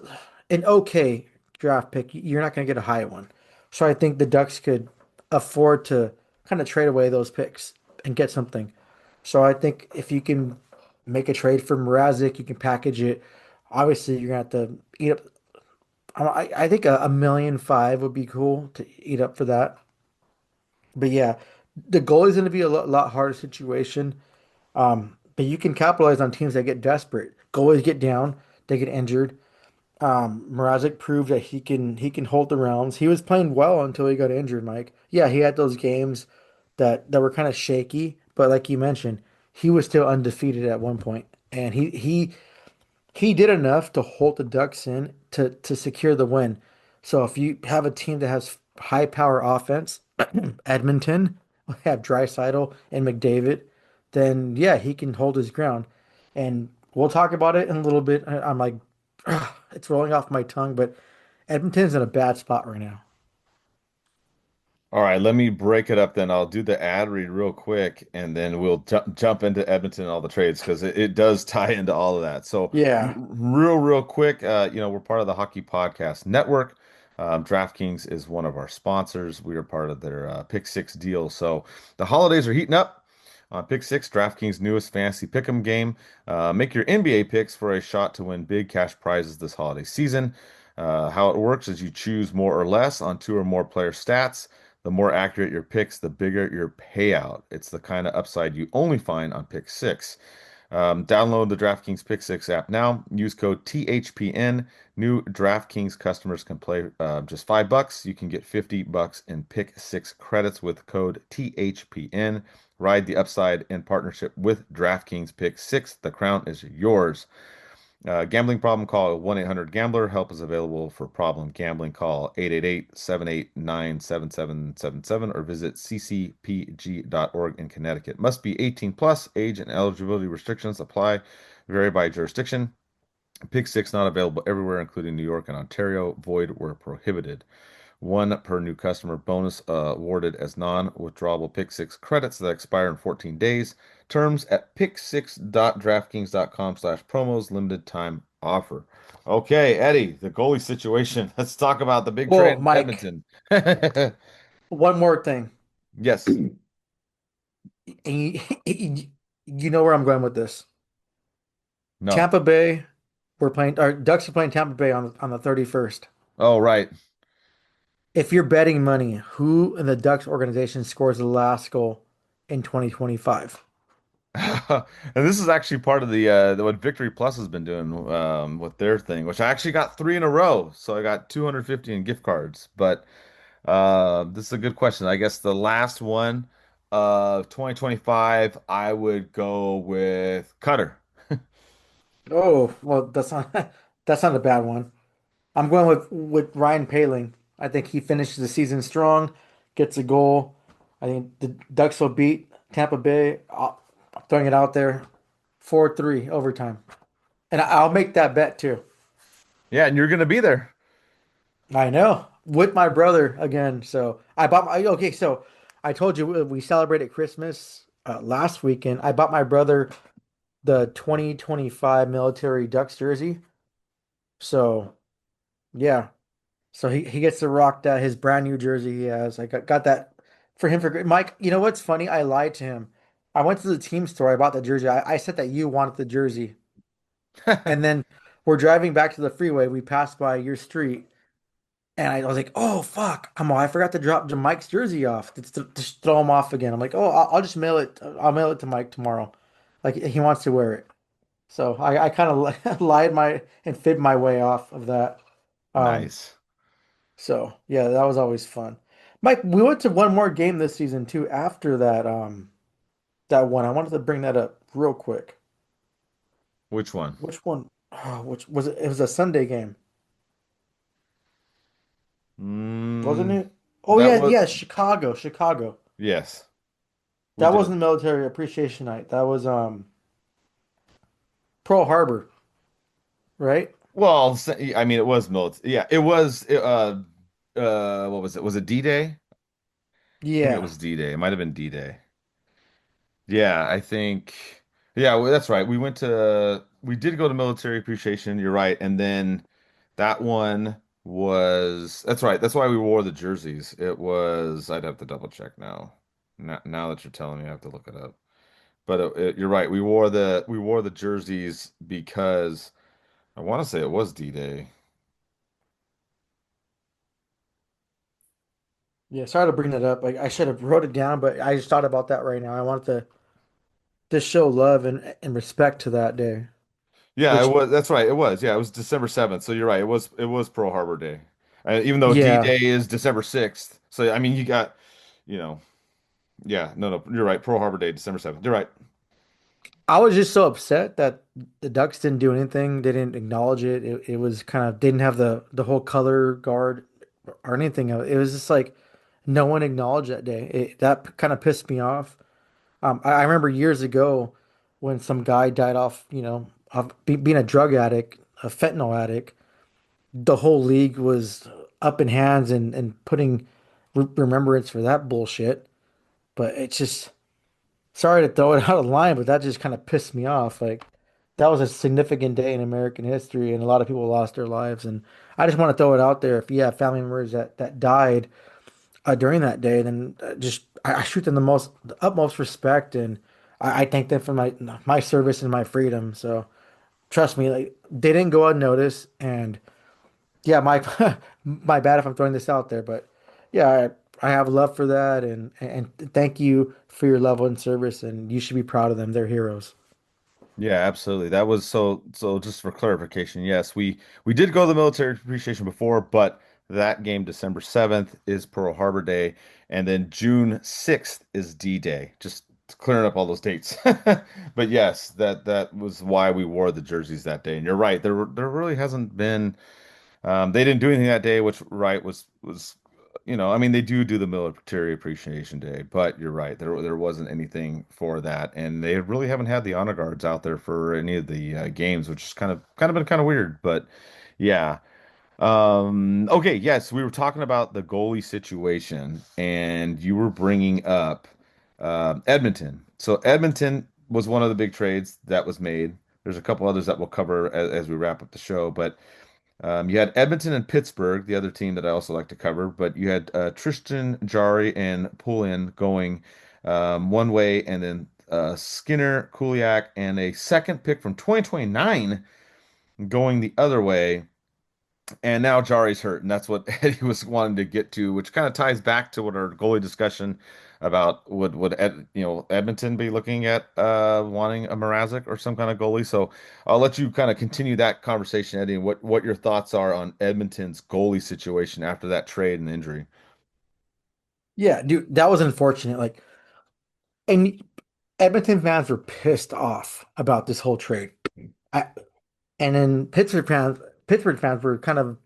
an okay draft pick. You're not going to get a high one. So I think the Ducks could afford to kind of trade away those picks and get something. So I think if you can make a trade for Mrazek, you can package it. Obviously, you're gonna have to eat up. I think a million five would be cool to eat up for that. But yeah, the goal is going to be a lot harder situation. But you can capitalize on teams that get desperate. Goalies get down, they get injured. Mrazek proved that he can hold the rounds. He was playing well until he got injured, Mike. Yeah, he had those games that were kind of shaky, but like you mentioned, he was still undefeated at one point, and he did enough to hold the Ducks in to secure the win. So if you have a team that has high power offense, Edmonton have Draisaitl and McDavid, then yeah, he can hold his ground. And we'll talk about it in a little bit. I'm like, it's rolling off my tongue, but Edmonton's in a bad spot right now. All right, let me break it up then. I'll do the ad read real quick, and then we'll jump into Edmonton and all the trades because it does tie into all of that. So, Yeah. real quick, we're part of the Hockey Podcast Network. DraftKings is one of our sponsors. We are part of their Pick Six deal. So, the holidays are heating up. On Pick Six, DraftKings' newest fantasy pick'em game. Make your NBA picks for a shot to win big cash prizes this holiday season. How it works is you choose more or less on two or more player stats. The more accurate your picks, the bigger your payout. It's the kind of upside you only find on Pick Six. Download the DraftKings Pick Six app now. Use code THPN. New DraftKings customers can play just $5. You can get $50 in Pick Six credits with code THPN. Ride the upside in partnership with DraftKings Pick Six. The crown is yours. Gambling problem, call 1-800-GAMBLER. Help is available for problem gambling. Call 888-789-7777 or visit ccpg.org in Connecticut. Must be 18 plus. Age and eligibility restrictions apply. Vary by jurisdiction. Pick six not available everywhere, including New York and Ontario. Void where prohibited. One per new customer bonus awarded as non-withdrawable Pick Six credits that expire in 14 days. Terms at pick6.draftkings.com/promos. Limited time offer. Okay, Eddie, the goalie situation. Let's talk about the big Well, trade in Mike, Edmonton. one more thing. Yes. And you know where I'm going with this. No. Tampa Bay, we're playing, our Ducks are playing Tampa Bay on the 31st. Oh, right. If you're betting money, who in the Ducks organization scores the last goal in 2025? And this is actually part of what Victory Plus has been doing with their thing, which I actually got three in a row. So I got 250 in gift cards. But this is a good question. I guess the last one of 2025, I would go with Cutter. Oh, well, that's not that's not a bad one. I'm going with Ryan Paling. I think he finishes the season strong, gets a goal. I think the Ducks will beat Tampa Bay. I'm throwing it out there, 4-3 overtime, and I'll make that bet too. Yeah, and you're gonna be there. I know with my brother again. So I bought my okay. So I told you we celebrated Christmas last weekend. I bought my brother the 2025 military Ducks jersey. So yeah. So he gets to rock that his brand new jersey he has. I got that for him for Mike. You know what's funny? I lied to him. I went to the team store. I bought the jersey. I said that you wanted the jersey, and then we're driving back to the freeway. We passed by your street, And I was like, oh fuck, I forgot to drop Mike's jersey off. Just throw him off again. I'm like, oh, I'll just mail it. I'll mail it to Mike tomorrow. Like he wants to wear it. So I kind of lied my and fib my way off of that. Um, Nice. so yeah, that was always fun. Mike, we went to one more game this season too after that that one. I wanted to bring that up real quick. Which one? Which one? Oh, which was it? It was a Sunday game, wasn't Mm, it? Oh that yeah, was yeah, Chicago, Chicago. yes, we That did. wasn't Military Appreciation Night. That was Pearl Harbor, right? Well, I mean, it was military. Yeah, it was. What was it? Was it D-Day? I think it Yeah. was D-Day. It might have been D-Day. Yeah, I think. Yeah, well, that's right. We did go to military appreciation. You're right, and then that one was. That's right. That's why we wore the jerseys. It was. I'd have to double check now. Now that you're telling me, I have to look it up. But you're right. We wore the jerseys because I want to say it was D-Day. Yeah, sorry to bring that up. Like I should have wrote it down, but I just thought about that right now. I wanted to show love and respect to that day. Yeah, it Which was. That's right. It was. Yeah, it was December 7th. So you're right. It was Pearl Harbor Day. Even though yeah, D-Day is December 6th. So I mean, you got, you know, yeah, no, you're right. Pearl Harbor Day, December 7th. You're right. I was just so upset that the Ducks didn't do anything. They didn't acknowledge it. It was kind of didn't have the whole color guard or anything. It was just like no one acknowledged that day. That kind of pissed me off. I remember years ago when some guy died off, of being a drug addict, a fentanyl addict. The whole league was up in hands and putting remembrance for that bullshit. But it's just sorry to throw it out of line, but that just kind of pissed me off. Like that was a significant day in American history, and a lot of people lost their lives. And I just want to throw it out there. If you have family members that died during that day, then just I shoot them the utmost respect, and I thank them for my service and my freedom. So trust me, like they didn't go unnoticed, and yeah, my my bad if I'm throwing this out there, but yeah, I have love for that, and thank you for your level and service, and you should be proud of them. They're heroes. Yeah, absolutely. That was so just for clarification, yes, we did go to the military appreciation before, but that game December 7th is Pearl Harbor Day, and then June 6th is D-Day. Just clearing up all those dates. But yes, that was why we wore the jerseys that day. And you're right, there really hasn't been they didn't do anything that day, which right was I mean they do the Military Appreciation Day, but you're right, there wasn't anything for that, and they really haven't had the honor guards out there for any of the games, which is kind of been kind of weird, but yeah. Okay, yes, we were talking about the goalie situation, and you were bringing up Edmonton. So Edmonton was one of the big trades that was made. There's a couple others that we'll cover as we wrap up the show, but. You had Edmonton and Pittsburgh, the other team that I also like to cover, but you had Tristan Jarry and Poulin going one way, and then Skinner, Kuliak, and a second pick from 2029 going the other way. And now Jari's hurt, and that's what Eddie was wanting to get to, which kind of ties back to what our goalie discussion about would Edmonton be looking at wanting a Mrazek or some kind of goalie. So I'll let you kind of continue that conversation, Eddie, and what your thoughts are on Edmonton's goalie situation after that trade and injury. Yeah, dude, that was unfortunate. Like, and Edmonton fans were pissed off about this whole trade. I, and then Pittsburgh fans were kind of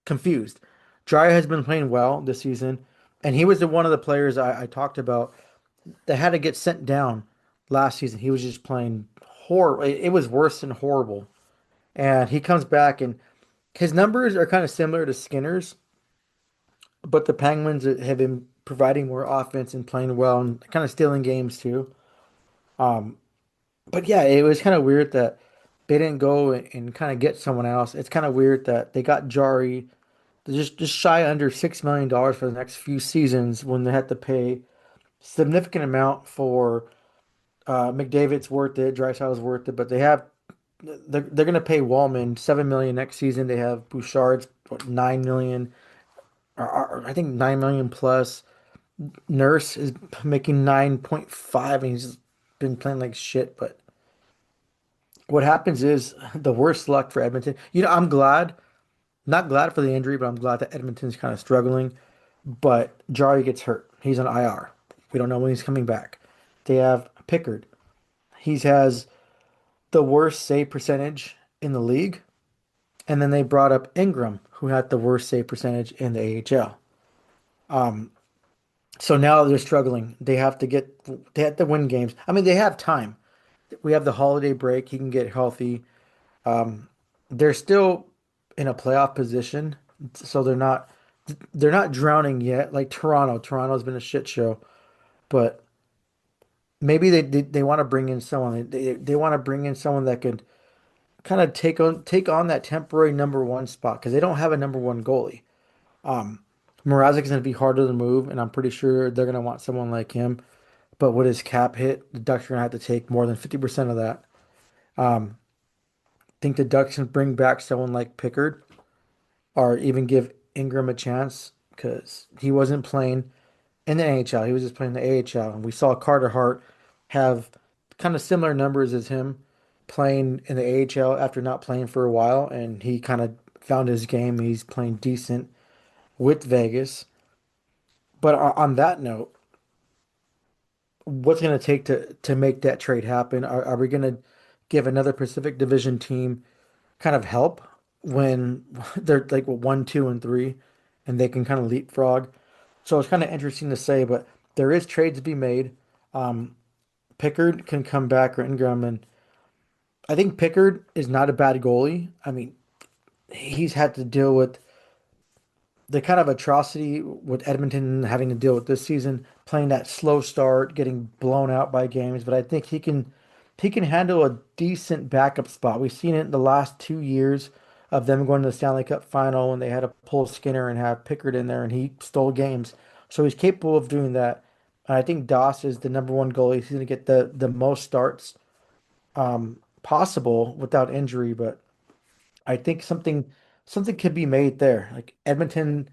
confused. Dryer has been playing well this season, and he was one of the players I talked about that had to get sent down last season. He was just playing horrible. It was worse than horrible. And he comes back, and his numbers are kind of similar to Skinner's, but the Penguins have been providing more offense and playing well and kind of stealing games too. Um, but yeah, it was kind of weird that they didn't go and kind of get someone else. It's kind of weird that they got Jari just shy under $6 million for the next few seasons when they had to pay significant amount for McDavid's worth it, Draisaitl's worth it, but they're going to pay Wallman $7 million next season. They have Bouchard's what, $9 million. I think 9 million plus. Nurse is making 9.5 and he's been playing like shit. But what happens is the worst luck for Edmonton. I'm glad, not glad for the injury, but I'm glad that Edmonton's kind of struggling. But Jari gets hurt. He's on IR. We don't know when he's coming back. They have Pickard. He has the worst save percentage in the league. And then they brought up Ingram, who had the worst save percentage in the AHL. So now they're struggling. They have to win games. I mean, they have time. We have the holiday break. He can get healthy. They're still in a playoff position, so they're not drowning yet. Like Toronto. Toronto's been a shit show, but maybe they want to bring in someone. They want to bring in someone that could kind of take on that temporary number one spot because they don't have a number one goalie. Mrazek is going to be harder to move, and I'm pretty sure they're going to want someone like him. But with his cap hit, the Ducks are going to have to take more than 50% of that. I think the Ducks can bring back someone like Pickard or even give Ingram a chance because he wasn't playing in the NHL. He was just playing the AHL. And we saw Carter Hart have kind of similar numbers as him playing in the AHL after not playing for a while. And he kind of found his game. He's playing decent with Vegas. But on that note, what's going to take to make that trade happen? Are we going to give another Pacific Division team kind of help when they're like 1, 2, and 3, and they can kind of leapfrog? So it's kind of interesting to say, but there is trades to be made. Um, Pickard can come back or Ingram, and I think Pickard is not a bad goalie. I mean, he's had to deal with the kind of atrocity with Edmonton having to deal with this season, playing that slow start, getting blown out by games. But I think he can handle a decent backup spot. We've seen it in the last 2 years of them going to the Stanley Cup final when they had to pull Skinner and have Pickard in there, and he stole games. So he's capable of doing that. And I think Doss is the number one goalie. He's going to get the most starts possible without injury, but I think something could be made there. Like Edmonton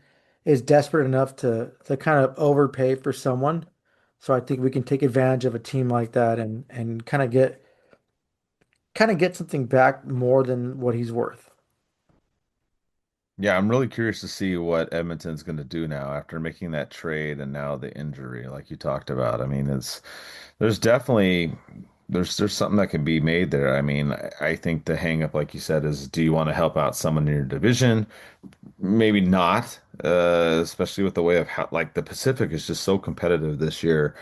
is desperate enough to kind of overpay for someone. So I think we can take advantage of a team like that and kind of get something back more than what he's worth. Yeah, I'm really curious to see what Edmonton's going to do now after making that trade and now the injury, like you talked about. I mean, there's definitely there's something that can be made there. I mean, I think the hang up, like you said, is do you want to help out someone in your division? Maybe not, especially with the way of how like the Pacific is just so competitive this year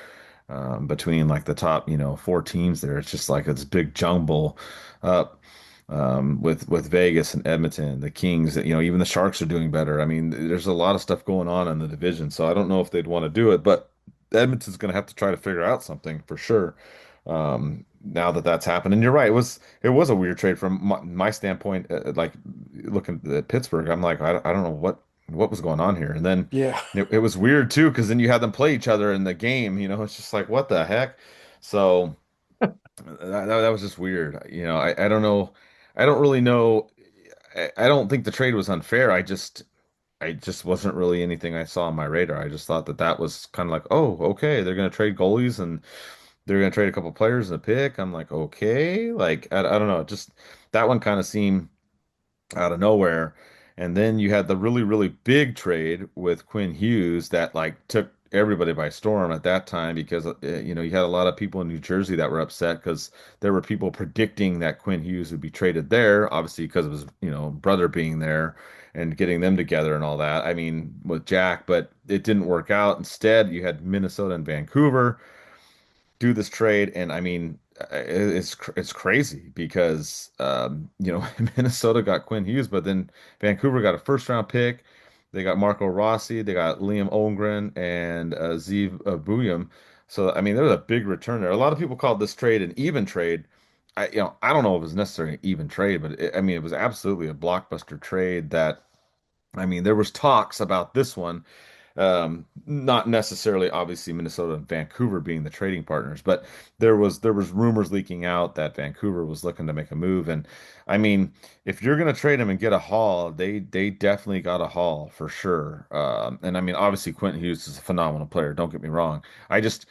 between like the top, four teams there. It's just like it's big jumble up with Vegas and Edmonton, the Kings. Even the Sharks are doing better. I mean, there's a lot of stuff going on in the division, so I don't know if they'd want to do it, but Edmonton's going to have to try to figure out something for sure. Now that that's happened, and you're right, it was a weird trade from my standpoint. Like looking at Pittsburgh, I'm like, I don't know what was going on here, and then Yeah. it was weird too because then you had them play each other in the game. It's just like what the heck. So that was just weird. I don't know. I don't really know. I don't think the trade was unfair. I just wasn't really anything I saw on my radar. I just thought that was kind of like, oh, okay, they're gonna trade goalies and they're gonna trade a couple players and a pick. I'm like, okay, like I don't know, just that one kind of seemed out of nowhere. And then you had the really, really big trade with Quinn Hughes that like took everybody by storm at that time because you had a lot of people in New Jersey that were upset because there were people predicting that Quinn Hughes would be traded there, obviously because of his, brother being there and getting them together and all that. I mean, with Jack, but it didn't work out. Instead, you had Minnesota and Vancouver do this trade, and I mean, it's crazy because Minnesota got Quinn Hughes, but then Vancouver got a first round pick. They got Marco Rossi, they got Liam Olmgren, and Zeev Buyum. So I mean, there's a big return there. A lot of people called this trade an even trade. I don't know if it was necessarily an even trade, but I mean, it was absolutely a blockbuster trade. That I mean, there was talks about this one Not necessarily, obviously, Minnesota and Vancouver being the trading partners, but there was rumors leaking out that Vancouver was looking to make a move. And I mean, if you're going to trade him and get a haul, they definitely got a haul for sure. And I mean, obviously, Quentin Hughes is a phenomenal player. Don't get me wrong. I just,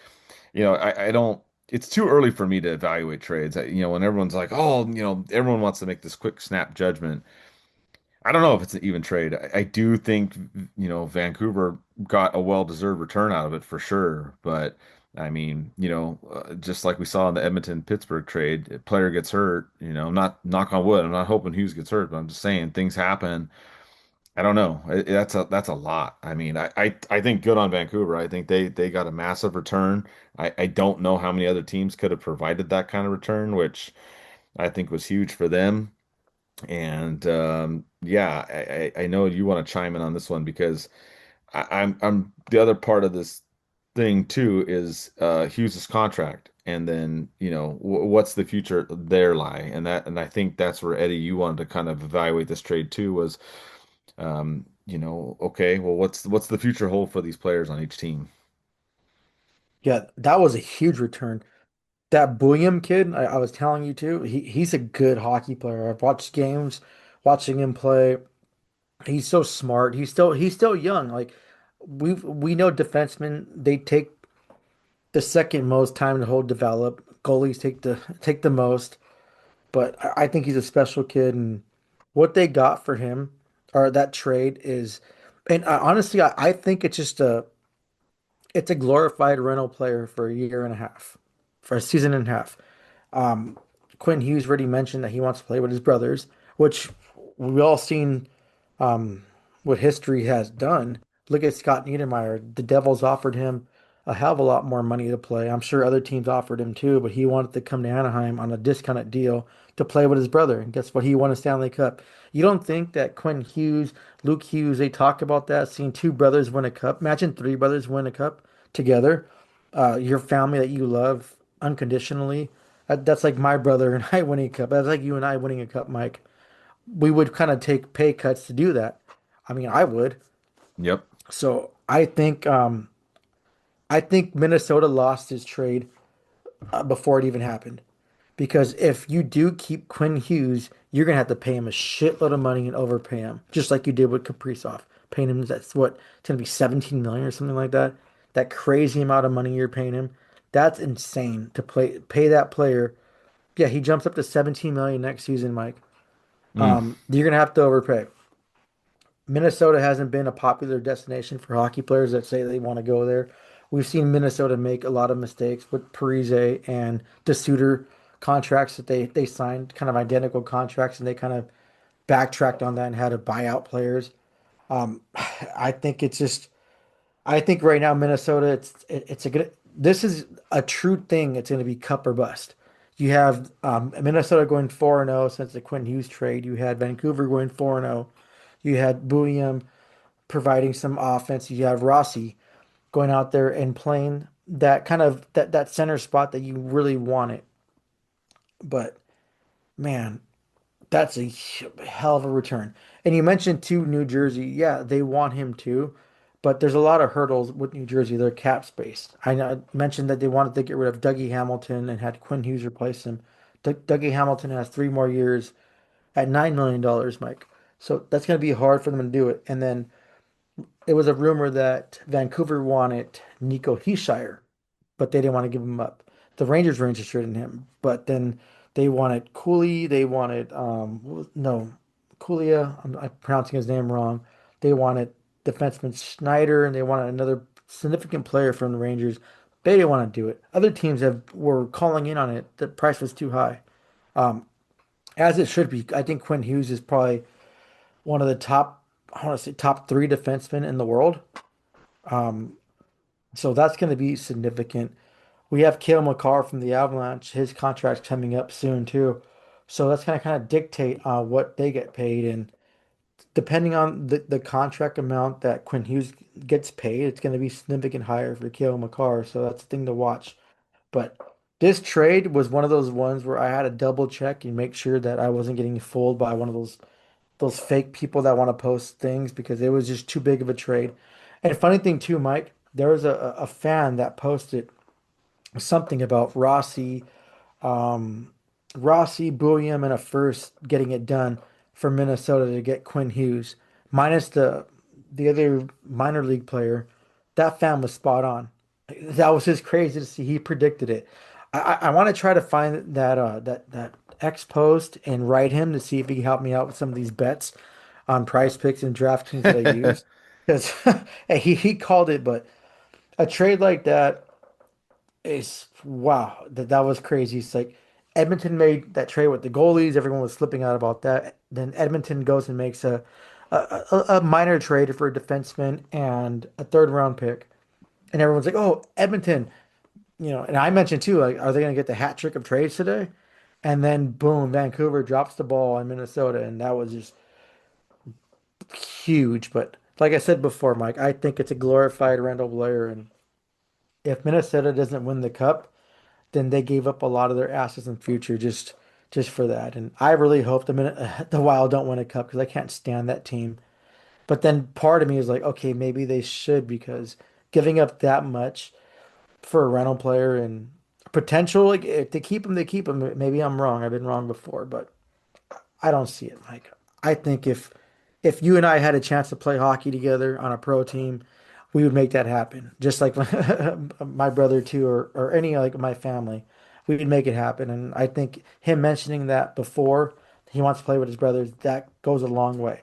I don't. It's too early for me to evaluate trades. When everyone's like, oh, everyone wants to make this quick snap judgment. I don't know if it's an even trade. I do think, Vancouver got a well-deserved return out of it for sure. But I mean, just like we saw in the Edmonton-Pittsburgh trade, a player gets hurt, not knock on wood. I'm not hoping Hughes gets hurt, but I'm just saying things happen. I don't know. That's a lot. I mean, I think good on Vancouver. I think they got a massive return. I don't know how many other teams could have provided that kind of return, which I think was huge for them. And yeah, I know you want to chime in on this one because I'm the other part of this thing too is Hughes's contract, and then what's the future there lie, and I think that's where Eddie, you wanted to kind of evaluate this trade too was okay, well, what's the future hold for these players on each team? Yeah, that was a huge return. That William kid, I was telling you too, he's a good hockey player. I've watched games, watching him play. He's so smart. He's still young. Like we know defensemen, they take the second most time to hold develop. Goalies take the most. But I think he's a special kid, and what they got for him or that trade is, and honestly, I think it's a glorified rental player for a year and a half, for a season and a half. Um, Quinn Hughes already mentioned that he wants to play with his brothers, which we all seen what history has done. Look at Scott Niedermayer. The Devils offered him a hell of a lot more money to play. I'm sure other teams offered him too, but he wanted to come to Anaheim on a discounted deal to play with his brother. And guess what? He won a Stanley Cup. You don't think that Quinn Hughes, Luke Hughes, they talk about that, seeing two brothers win a cup? Imagine three brothers win a cup together. Your family that you love unconditionally. That's like my brother and I winning a cup. That's like you and I winning a cup, Mike. We would kind of take pay cuts to do that. I mean, I would. Yep. So I think Minnesota lost his trade before it even happened. Because if you do keep Quinn Hughes, you're gonna have to pay him a shitload of money and overpay him, just like you did with Kaprizov. Paying him that's what it's gonna be 17 million or something like that. That crazy amount of money you're paying him. That's insane to pay that player. Yeah, he jumps up to 17 million next season, Mike. Mm. You're gonna have to overpay. Minnesota hasn't been a popular destination for hockey players that say they want to go there. We've seen Minnesota make a lot of mistakes with Parise and DeSuter contracts that they signed, kind of identical contracts, and they kind of backtracked on that and had to buy out players. Um, I think it's just I think right now Minnesota, it's a good. This is a true thing. It's going to be cup or bust. You have Minnesota going 4-0 since the Quinn Hughes trade. You had Vancouver going 4-0. You had William providing some offense. You have Rossi going out there and playing that kind of that center spot that you really want it. But man, that's a hell of a return. And you mentioned too New Jersey. Yeah, they want him too, but there's a lot of hurdles with New Jersey. Their cap space. I mentioned that they wanted to get rid of Dougie Hamilton and had Quinn Hughes replace him. Dougie Hamilton has 3 more years at $9 million, Mike. So that's going to be hard for them to do it. And then it was a rumor that Vancouver wanted Nico Heishier, but they didn't want to give him up. The Rangers were interested in him, but then they wanted Cooley. They wanted no Coolia. I'm pronouncing his name wrong. They wanted defenseman Schneider, and they wanted another significant player from the Rangers. They didn't want to do it. Other teams have were calling in on it. The price was too high, as it should be. I think Quinn Hughes is probably one of the top. I want to say top three defensemen in the world. So that's going to be significant. We have Cale Makar from the Avalanche. His contract's coming up soon too. So that's going to kind of dictate what they get paid. And depending on the contract amount that Quinn Hughes gets paid, it's going to be significant higher for Cale Makar. So that's the thing to watch. But this trade was one of those ones where I had to double check and make sure that I wasn't getting fooled by one of those fake people that want to post things because it was just too big of a trade. And funny thing too, Mike, there was a fan that posted something about um, Rossi, William, and a first getting it done for Minnesota to get Quinn Hughes, minus the other minor league player. That fan was spot on. That was just crazy to see. He predicted it. I want to try to find that X post and write him to see if he can help me out with some of these bets on Price Picks and DraftKings that I use. Because he called it, but a trade like that is wow. That was crazy. It's like Edmonton made that trade with the goalies. Everyone was flipping out about that. Then Edmonton goes and makes a minor trade for a defenseman and a third round pick. And everyone's like, "Oh, Edmonton." And I mentioned too, like, are they going to get the hat trick of trades today? And then boom, Vancouver drops the ball in Minnesota, and that was just huge. But like I said before, Mike, I think it's a glorified Randall Blair, and if Minnesota doesn't win the cup, then they gave up a lot of their assets and future just for that. And I really hope the Wild don't win a cup because I can't stand that team. But then part of me is like, okay, maybe they should because giving up that much for a rental player and potential, like if they keep him, they keep him. Maybe I'm wrong. I've been wrong before, but I don't see it, Mike. I think if you and I had a chance to play hockey together on a pro team, we would make that happen. Just like my brother too, or any like my family, we would make it happen. And I think him mentioning that before he wants to play with his brothers, that goes a long way.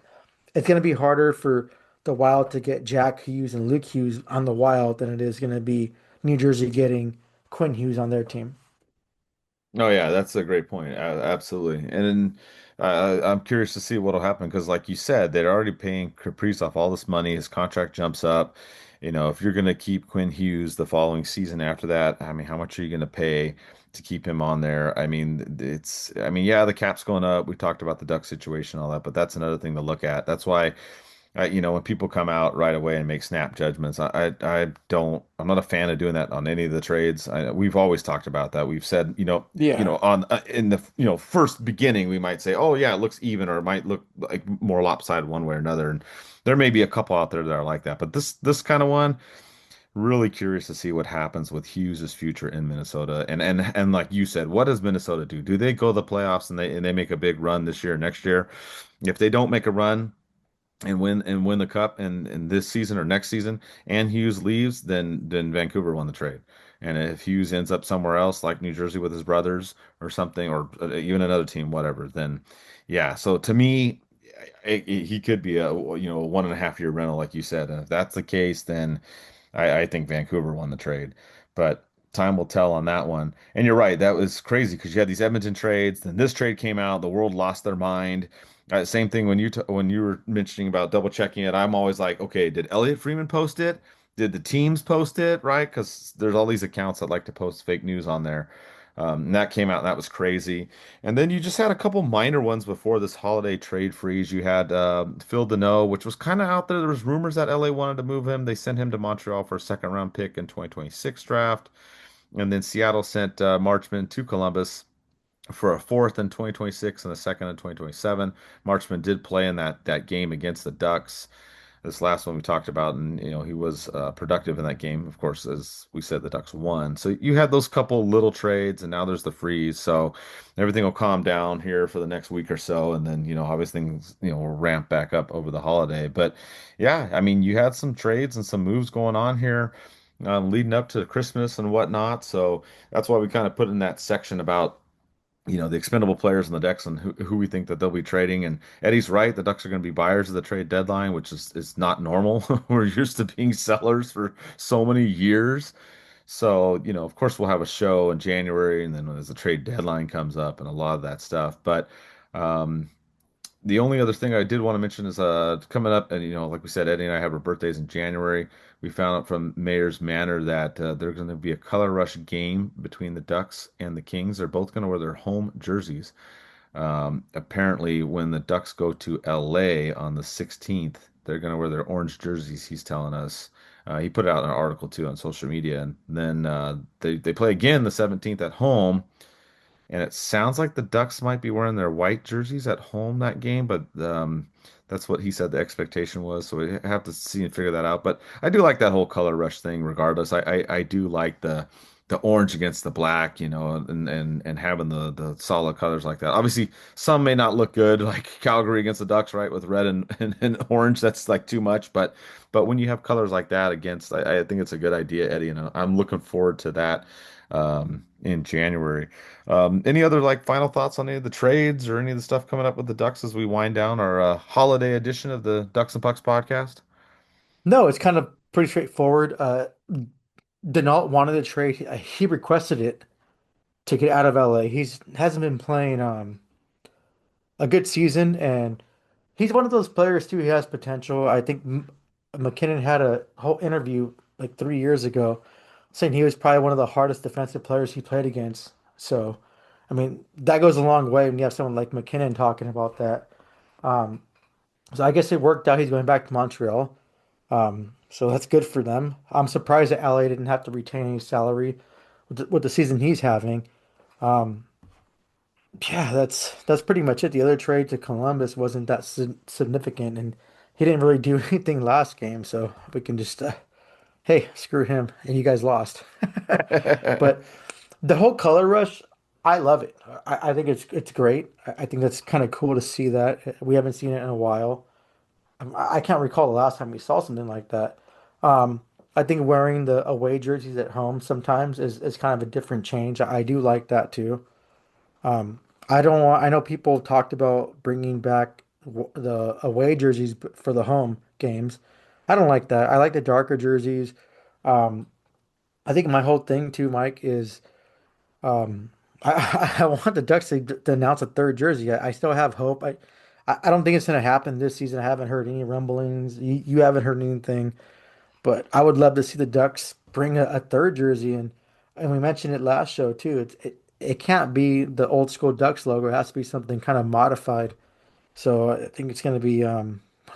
It's going to be harder for the Wild to get Jack Hughes and Luke Hughes on the Wild than it is going to be New Jersey getting Quinn Hughes on their team. Oh yeah, that's a great point. Absolutely. And I'm curious to see what'll happen because, like you said, they're already paying Kaprizov all this money. His contract jumps up. If you're going to keep Quinn Hughes the following season after that, I mean, how much are you going to pay to keep him on there? I mean, yeah, the cap's going up. We talked about the Duck situation, all that, but that's another thing to look at. That's why when people come out right away and make snap judgments, I'm not a fan of doing that on any of the trades. We've always talked about that. We've said, Yeah. on in the first beginning, we might say, oh yeah, it looks even, or it might look like more lopsided one way or another. And there may be a couple out there that are like that, but this kind of one, really curious to see what happens with Hughes's future in Minnesota. And like you said, what does Minnesota do? Do they go to the playoffs and they make a big run this year, next year? If they don't make a run and win the cup in this season or next season, and Hughes leaves, then Vancouver won the trade. And if Hughes ends up somewhere else, like New Jersey with his brothers or something, or even another team, whatever, then yeah. So to me, he could be a 1.5 year rental, like you said. And if that's the case, then I think Vancouver won the trade. But time will tell on that one. And you're right, that was crazy because you had these Edmonton trades, then this trade came out, the world lost their mind. Same thing when when you were mentioning about double checking it. I'm always like, okay, did Elliot Freeman post it? Did the teams post it? Right? Because there's all these accounts that like to post fake news on there. And that came out, and that was crazy. And then you just had a couple minor ones before this holiday trade freeze. You had Phil Deneau, which was kind of out there. There was rumors that LA wanted to move him. They sent him to Montreal for a second round pick in 2026 draft. And then Seattle sent Marchman to Columbus for a fourth in 2026 and a second in 2027. Marchman did play in that game against the Ducks. This last one we talked about, and he was productive in that game. Of course, as we said, the Ducks won. So you had those couple little trades, and now there's the freeze. So everything will calm down here for the next week or so, and then obviously things will ramp back up over the holiday. But yeah, I mean, you had some trades and some moves going on here. Leading up to Christmas and whatnot. So that's why we kind of put in that section about the expendable players in the Ducks and who we think that they'll be trading. And Eddie's right, the Ducks are going to be buyers of the trade deadline, which is not normal. We're used to being sellers for so many years. So, of course we'll have a show in January and then as the trade deadline comes up and a lot of that stuff. But um the only other thing I did want to mention is coming up, and like we said, Eddie and I have our birthdays in January. We found out from Mayor's Manor that there's going to be a color rush game between the Ducks and the Kings. They're both going to wear their home jerseys. Apparently, when the Ducks go to LA on the 16th, they're going to wear their orange jerseys. He's telling us. He put out an article too on social media, and then they play again the 17th at home. and it sounds like the Ducks might be wearing their white jerseys at home that game, but that's what he said the expectation was. So we have to see and figure that out. But I do like that whole color rush thing. Regardless, I do like the orange against the black, and having the solid colors like that. Obviously, some may not look good, like Calgary against the Ducks, right, with red and orange. That's like too much. But when you have colors like that against, I think it's a good idea, Eddie, and I'm looking forward to that in January. Any other like final thoughts on any of the trades or any of the stuff coming up with the Ducks as we wind down our holiday edition of the Ducks and Pucks podcast? No, it's kind of pretty straightforward. Denault wanted to trade. He requested it to get out of LA. He's hasn't been playing a good season, and he's one of those players too. He has potential. I think McKinnon had a whole interview like 3 years ago saying he was probably one of the hardest defensive players he played against. So, I mean, that goes a long way when you have someone like McKinnon talking about that. Um, so I guess it worked out. He's going back to Montreal. So that's good for them. I'm surprised that LA didn't have to retain any salary with the season he's having. Um, yeah, that's pretty much it. The other trade to Columbus wasn't that significant, and he didn't really do anything last game. So we can just, hey, screw him, and you guys lost. But the whole color rush, I love it. I think it's great. I think that's kind of cool to see that. We haven't seen it in a while. I can't recall the last time we saw something like that. Um, I think wearing the away jerseys at home sometimes is kind of a different change. I do like that too. I don't want, I know people talked about bringing back the away jerseys for the home games. I don't like that. I like the darker jerseys. Um, I think my whole thing too, Mike, is um, I want the Ducks to announce a third jersey. I still have hope. I don't think it's going to happen this season. I haven't heard any rumblings. You haven't heard anything, but I would love to see the Ducks bring a third jersey in. And we mentioned it last show too. It can't be the old school Ducks logo. It has to be something kind of modified. So I think it's going to be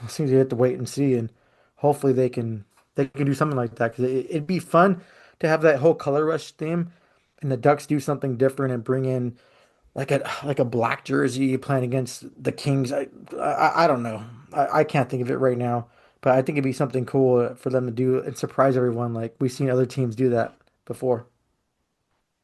seems you have to wait and see, and hopefully they can do something like that because it'd be fun to have that whole color rush theme, and the Ducks do something different and bring in like a black jersey playing against the Kings. I don't know. I can't think of it right now, but I think it'd be something cool for them to do and surprise everyone like we've seen other teams do that before.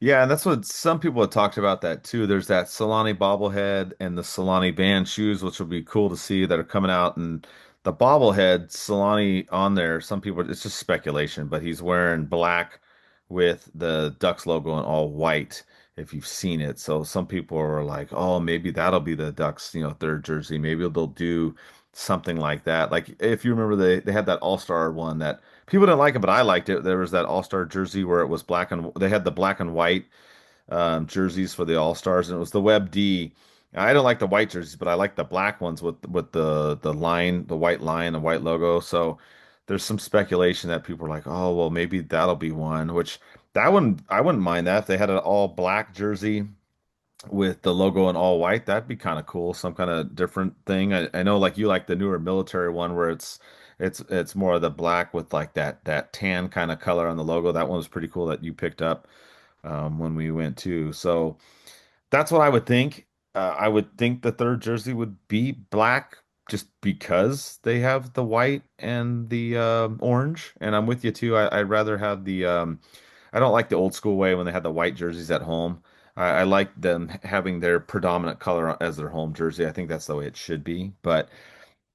Yeah, and that's what some people have talked about that too. There's that Solani bobblehead and the Solani band shoes, which will be cool to see that are coming out. And the bobblehead, Solani on there, some people, it's just speculation, but he's wearing black with the Ducks logo and all white, if you've seen it. So some people are like, oh, maybe that'll be the Ducks, third jersey. Maybe they'll do something like that. Like if you remember, they had that All-Star one that people didn't like it, but I liked it. There was that All-Star jersey where it was black and they had the black and white jerseys for the All-Stars, and it was the Web D. I don't like the white jerseys, but I like the black ones with the line, the white line, the white logo. So there's some speculation that people are like, oh, well, maybe that'll be one, which that one I wouldn't mind that if they had an all black jersey with the logo in all white. That'd be kind of cool, some kind of different thing. I know like you like the newer military one where it's more of the black with like that tan kind of color on the logo. That one was pretty cool that you picked up when we went too. So that's what I would think. I would think the third jersey would be black just because they have the white and the orange. And I'm with you too. I'd rather have I don't like the old school way when they had the white jerseys at home. I like them having their predominant color as their home jersey. I think that's the way it should be. But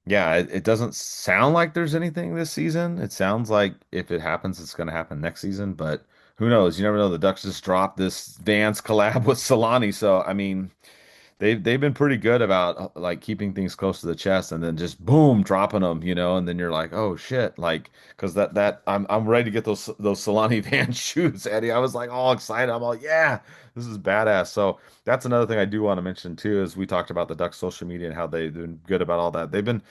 yeah, it doesn't sound like there's anything this season. It sounds like if it happens, it's going to happen next season. But who knows? You never know. The Ducks just dropped this Vans collab with Solani. So, I mean, they've been pretty good about like keeping things close to the chest and then just boom dropping them, and then you're like, oh shit, like because that I'm ready to get those Solani Van shoes, Eddie. I was like all excited. I'm all yeah, this is badass. So that's another thing I do want to mention too, is we talked about the Ducks social media and how they've been good about all that. They've been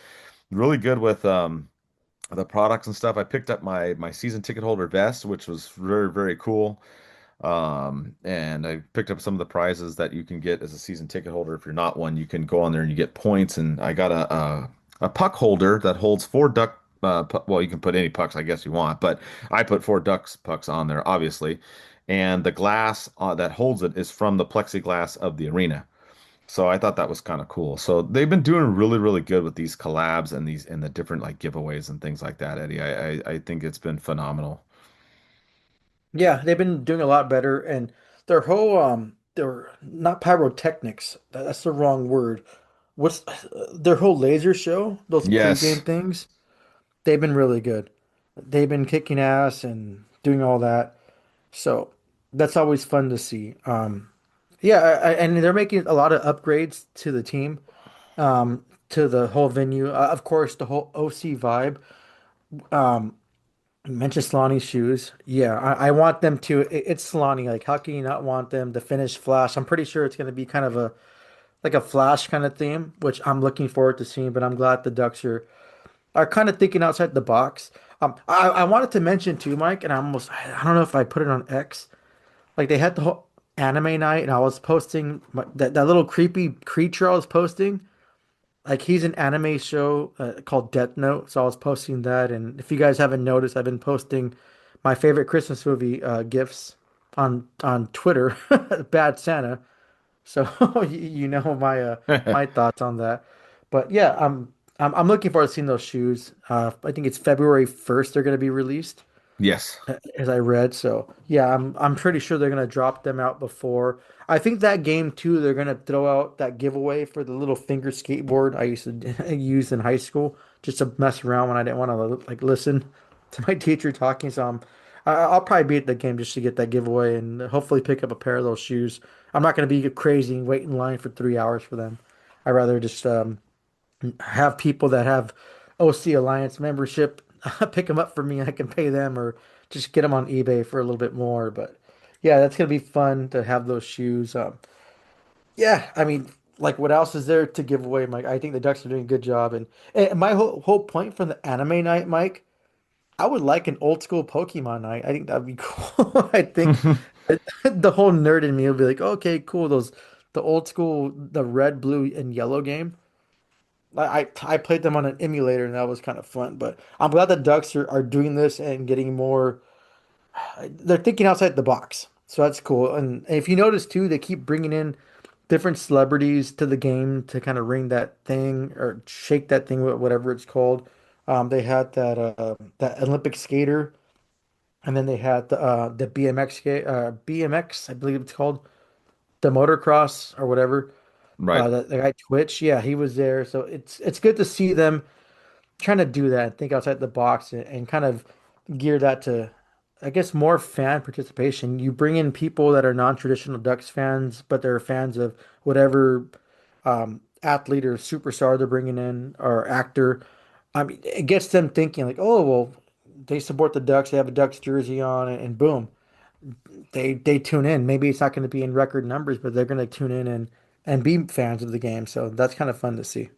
really good with the products and stuff. I picked up my season ticket holder vest, which was very, very cool. And I picked up some of the prizes that you can get as a season ticket holder. If you're not one, you can go on there and you get points. And I got a puck holder that holds four duck. Well, you can put any pucks, I guess you want, but I put four ducks pucks on there, obviously. and the glass that holds it is from the plexiglass of the arena. So I thought that was kind of cool. So they've been doing really, really good with these collabs and these and the different like giveaways and things like that, Eddie. I think it's been phenomenal. Yeah, they've been doing a lot better, and their not pyrotechnics. That's the wrong word. What's their whole laser show? Those Yes. pregame things. They've been really good. They've been kicking ass and doing all that. So that's always fun to see. Yeah, and they're making a lot of upgrades to the team, to the whole venue. Of course, the whole OC vibe. Um, you mentioned Solani's shoes. Yeah, I want them to. It's Solani. Like, how can you not want them to finish Flash? I'm pretty sure it's going to be kind of a like a Flash kind of theme, which I'm looking forward to seeing. But I'm glad the Ducks are kind of thinking outside the box. I wanted to mention too, Mike, and I don't know if I put it on X. Like they had the whole anime night, and I was posting that little creepy creature I was posting. Like he's an anime show called Death Note, so I was posting that. And if you guys haven't noticed, I've been posting my favorite Christmas movie gifs on Twitter, Bad Santa. So you know my thoughts on that. But yeah, I'm looking forward to seeing those shoes. I think it's February 1st they're going to be released Yes. as I read. So yeah, I'm pretty sure they're gonna drop them out before. I think that game too, they're gonna throw out that giveaway for the little finger skateboard I used to use in high school just to mess around when I didn't want to like listen to my teacher talking. So I'll probably be at the game just to get that giveaway and hopefully pick up a pair of those shoes. I'm not gonna be crazy and wait in line for 3 hours for them. I'd rather just have people that have OC Alliance membership pick them up for me. I can pay them or just get them on eBay for a little bit more. But yeah, that's gonna be fun to have those shoes. Yeah, I mean, like what else is there to give away, Mike? I think the Ducks are doing a good job. And my whole point from the anime night, Mike, I would like an old school Pokemon night. I think that'd be cool. I think the whole nerd in me will be like, okay, cool. The old school, the red, blue, and yellow game. I played them on an emulator and that was kind of fun. But I'm glad the Ducks are doing this and getting more. They're thinking outside the box, so that's cool. And if you notice too, they keep bringing in different celebrities to the game to kind of ring that thing or shake that thing, whatever it's called. They had that Olympic skater, and then they had the BMX, I believe it's called, the motocross or whatever. Right. The guy Twitch, yeah, he was there. So it's good to see them trying to do that, think outside the box and kind of gear that to, I guess, more fan participation. You bring in people that are non-traditional Ducks fans, but they're fans of whatever athlete or superstar they're bringing in or actor. I mean, it gets them thinking like, oh, well, they support the Ducks, they have a Ducks jersey on, and boom, they tune in. Maybe it's not going to be in record numbers, but they're going to tune in and be fans of the game. So that's kind of fun to see.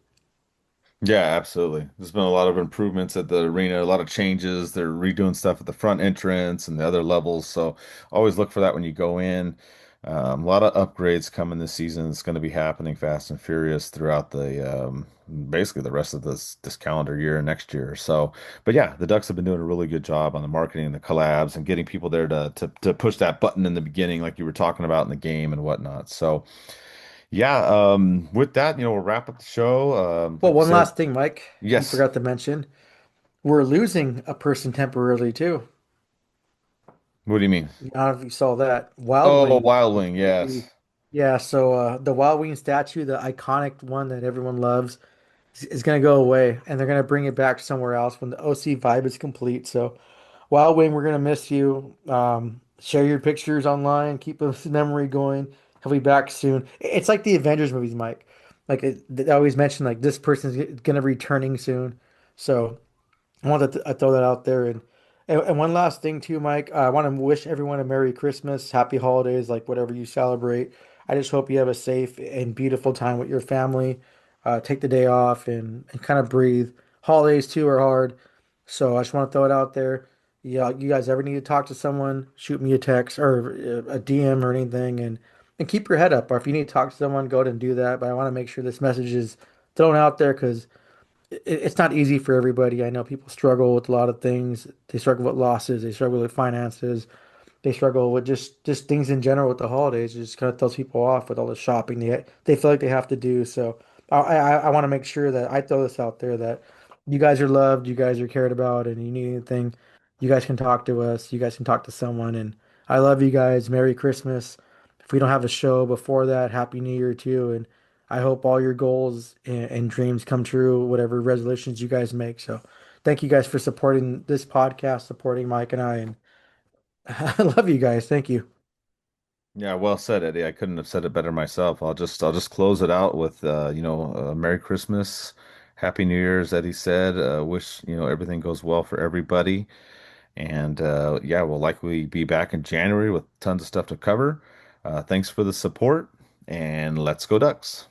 Yeah, absolutely. There's been a lot of improvements at the arena, a lot of changes. They're redoing stuff at the front entrance and the other levels. So always look for that when you go in. A lot of upgrades coming this season. It's going to be happening fast and furious throughout the basically the rest of this calendar year and next year. So, but yeah, the Ducks have been doing a really good job on the marketing and the collabs and getting people there to push that button in the beginning, like you were talking about in the game and whatnot. So. Yeah, with that, we'll wrap up the show. Well, Like you one said, last thing, Mike, you yes. forgot to mention, we're losing a person temporarily too. What do you mean? I don't know if you saw that. Wild Oh, Wing Wild is Wing, going to be, yes. yeah, so the Wild Wing statue, the iconic one that everyone loves, is going to go away and they're going to bring it back somewhere else when the OC vibe is complete. So, Wild Wing, we're going to miss you. Share your pictures online, keep this memory going. He'll be back soon. It's like the Avengers movies, Mike. Like they always mention, like this person's going to be returning soon. So, I want to throw that out there. And one last thing too, Mike. I want to wish everyone a Merry Christmas, Happy Holidays, like whatever you celebrate. I just hope you have a safe and beautiful time with your family. Take the day off and kind of breathe. Holidays too are hard, so I just want to throw it out there. Yeah, you guys ever need to talk to someone, shoot me a text or a DM or anything, and keep your head up. Or if you need to talk to someone, go ahead and do that. But I want to make sure this message is thrown out there because it's not easy for everybody. I know people struggle with a lot of things. They struggle with losses, they struggle with finances, they struggle with just things in general with the holidays. It just kind of throws people off with all the shopping they feel like they have to do. So I want to make sure that I throw this out there that you guys are loved, you guys are cared about, and you need anything, you guys can talk to us, you guys can talk to someone, and I love you guys. Merry Christmas. If we don't have a show before that, Happy New Year too, and I hope all your goals and dreams come true, whatever resolutions you guys make. So thank you guys for supporting this podcast, supporting Mike and I, and I love you guys. Thank you. Yeah, well said, Eddie. I couldn't have said it better myself. I'll just close it out with Merry Christmas, Happy New Year, as Eddie said. Wish, everything goes well for everybody. And yeah, we'll likely be back in January with tons of stuff to cover. Thanks for the support, and let's go Ducks.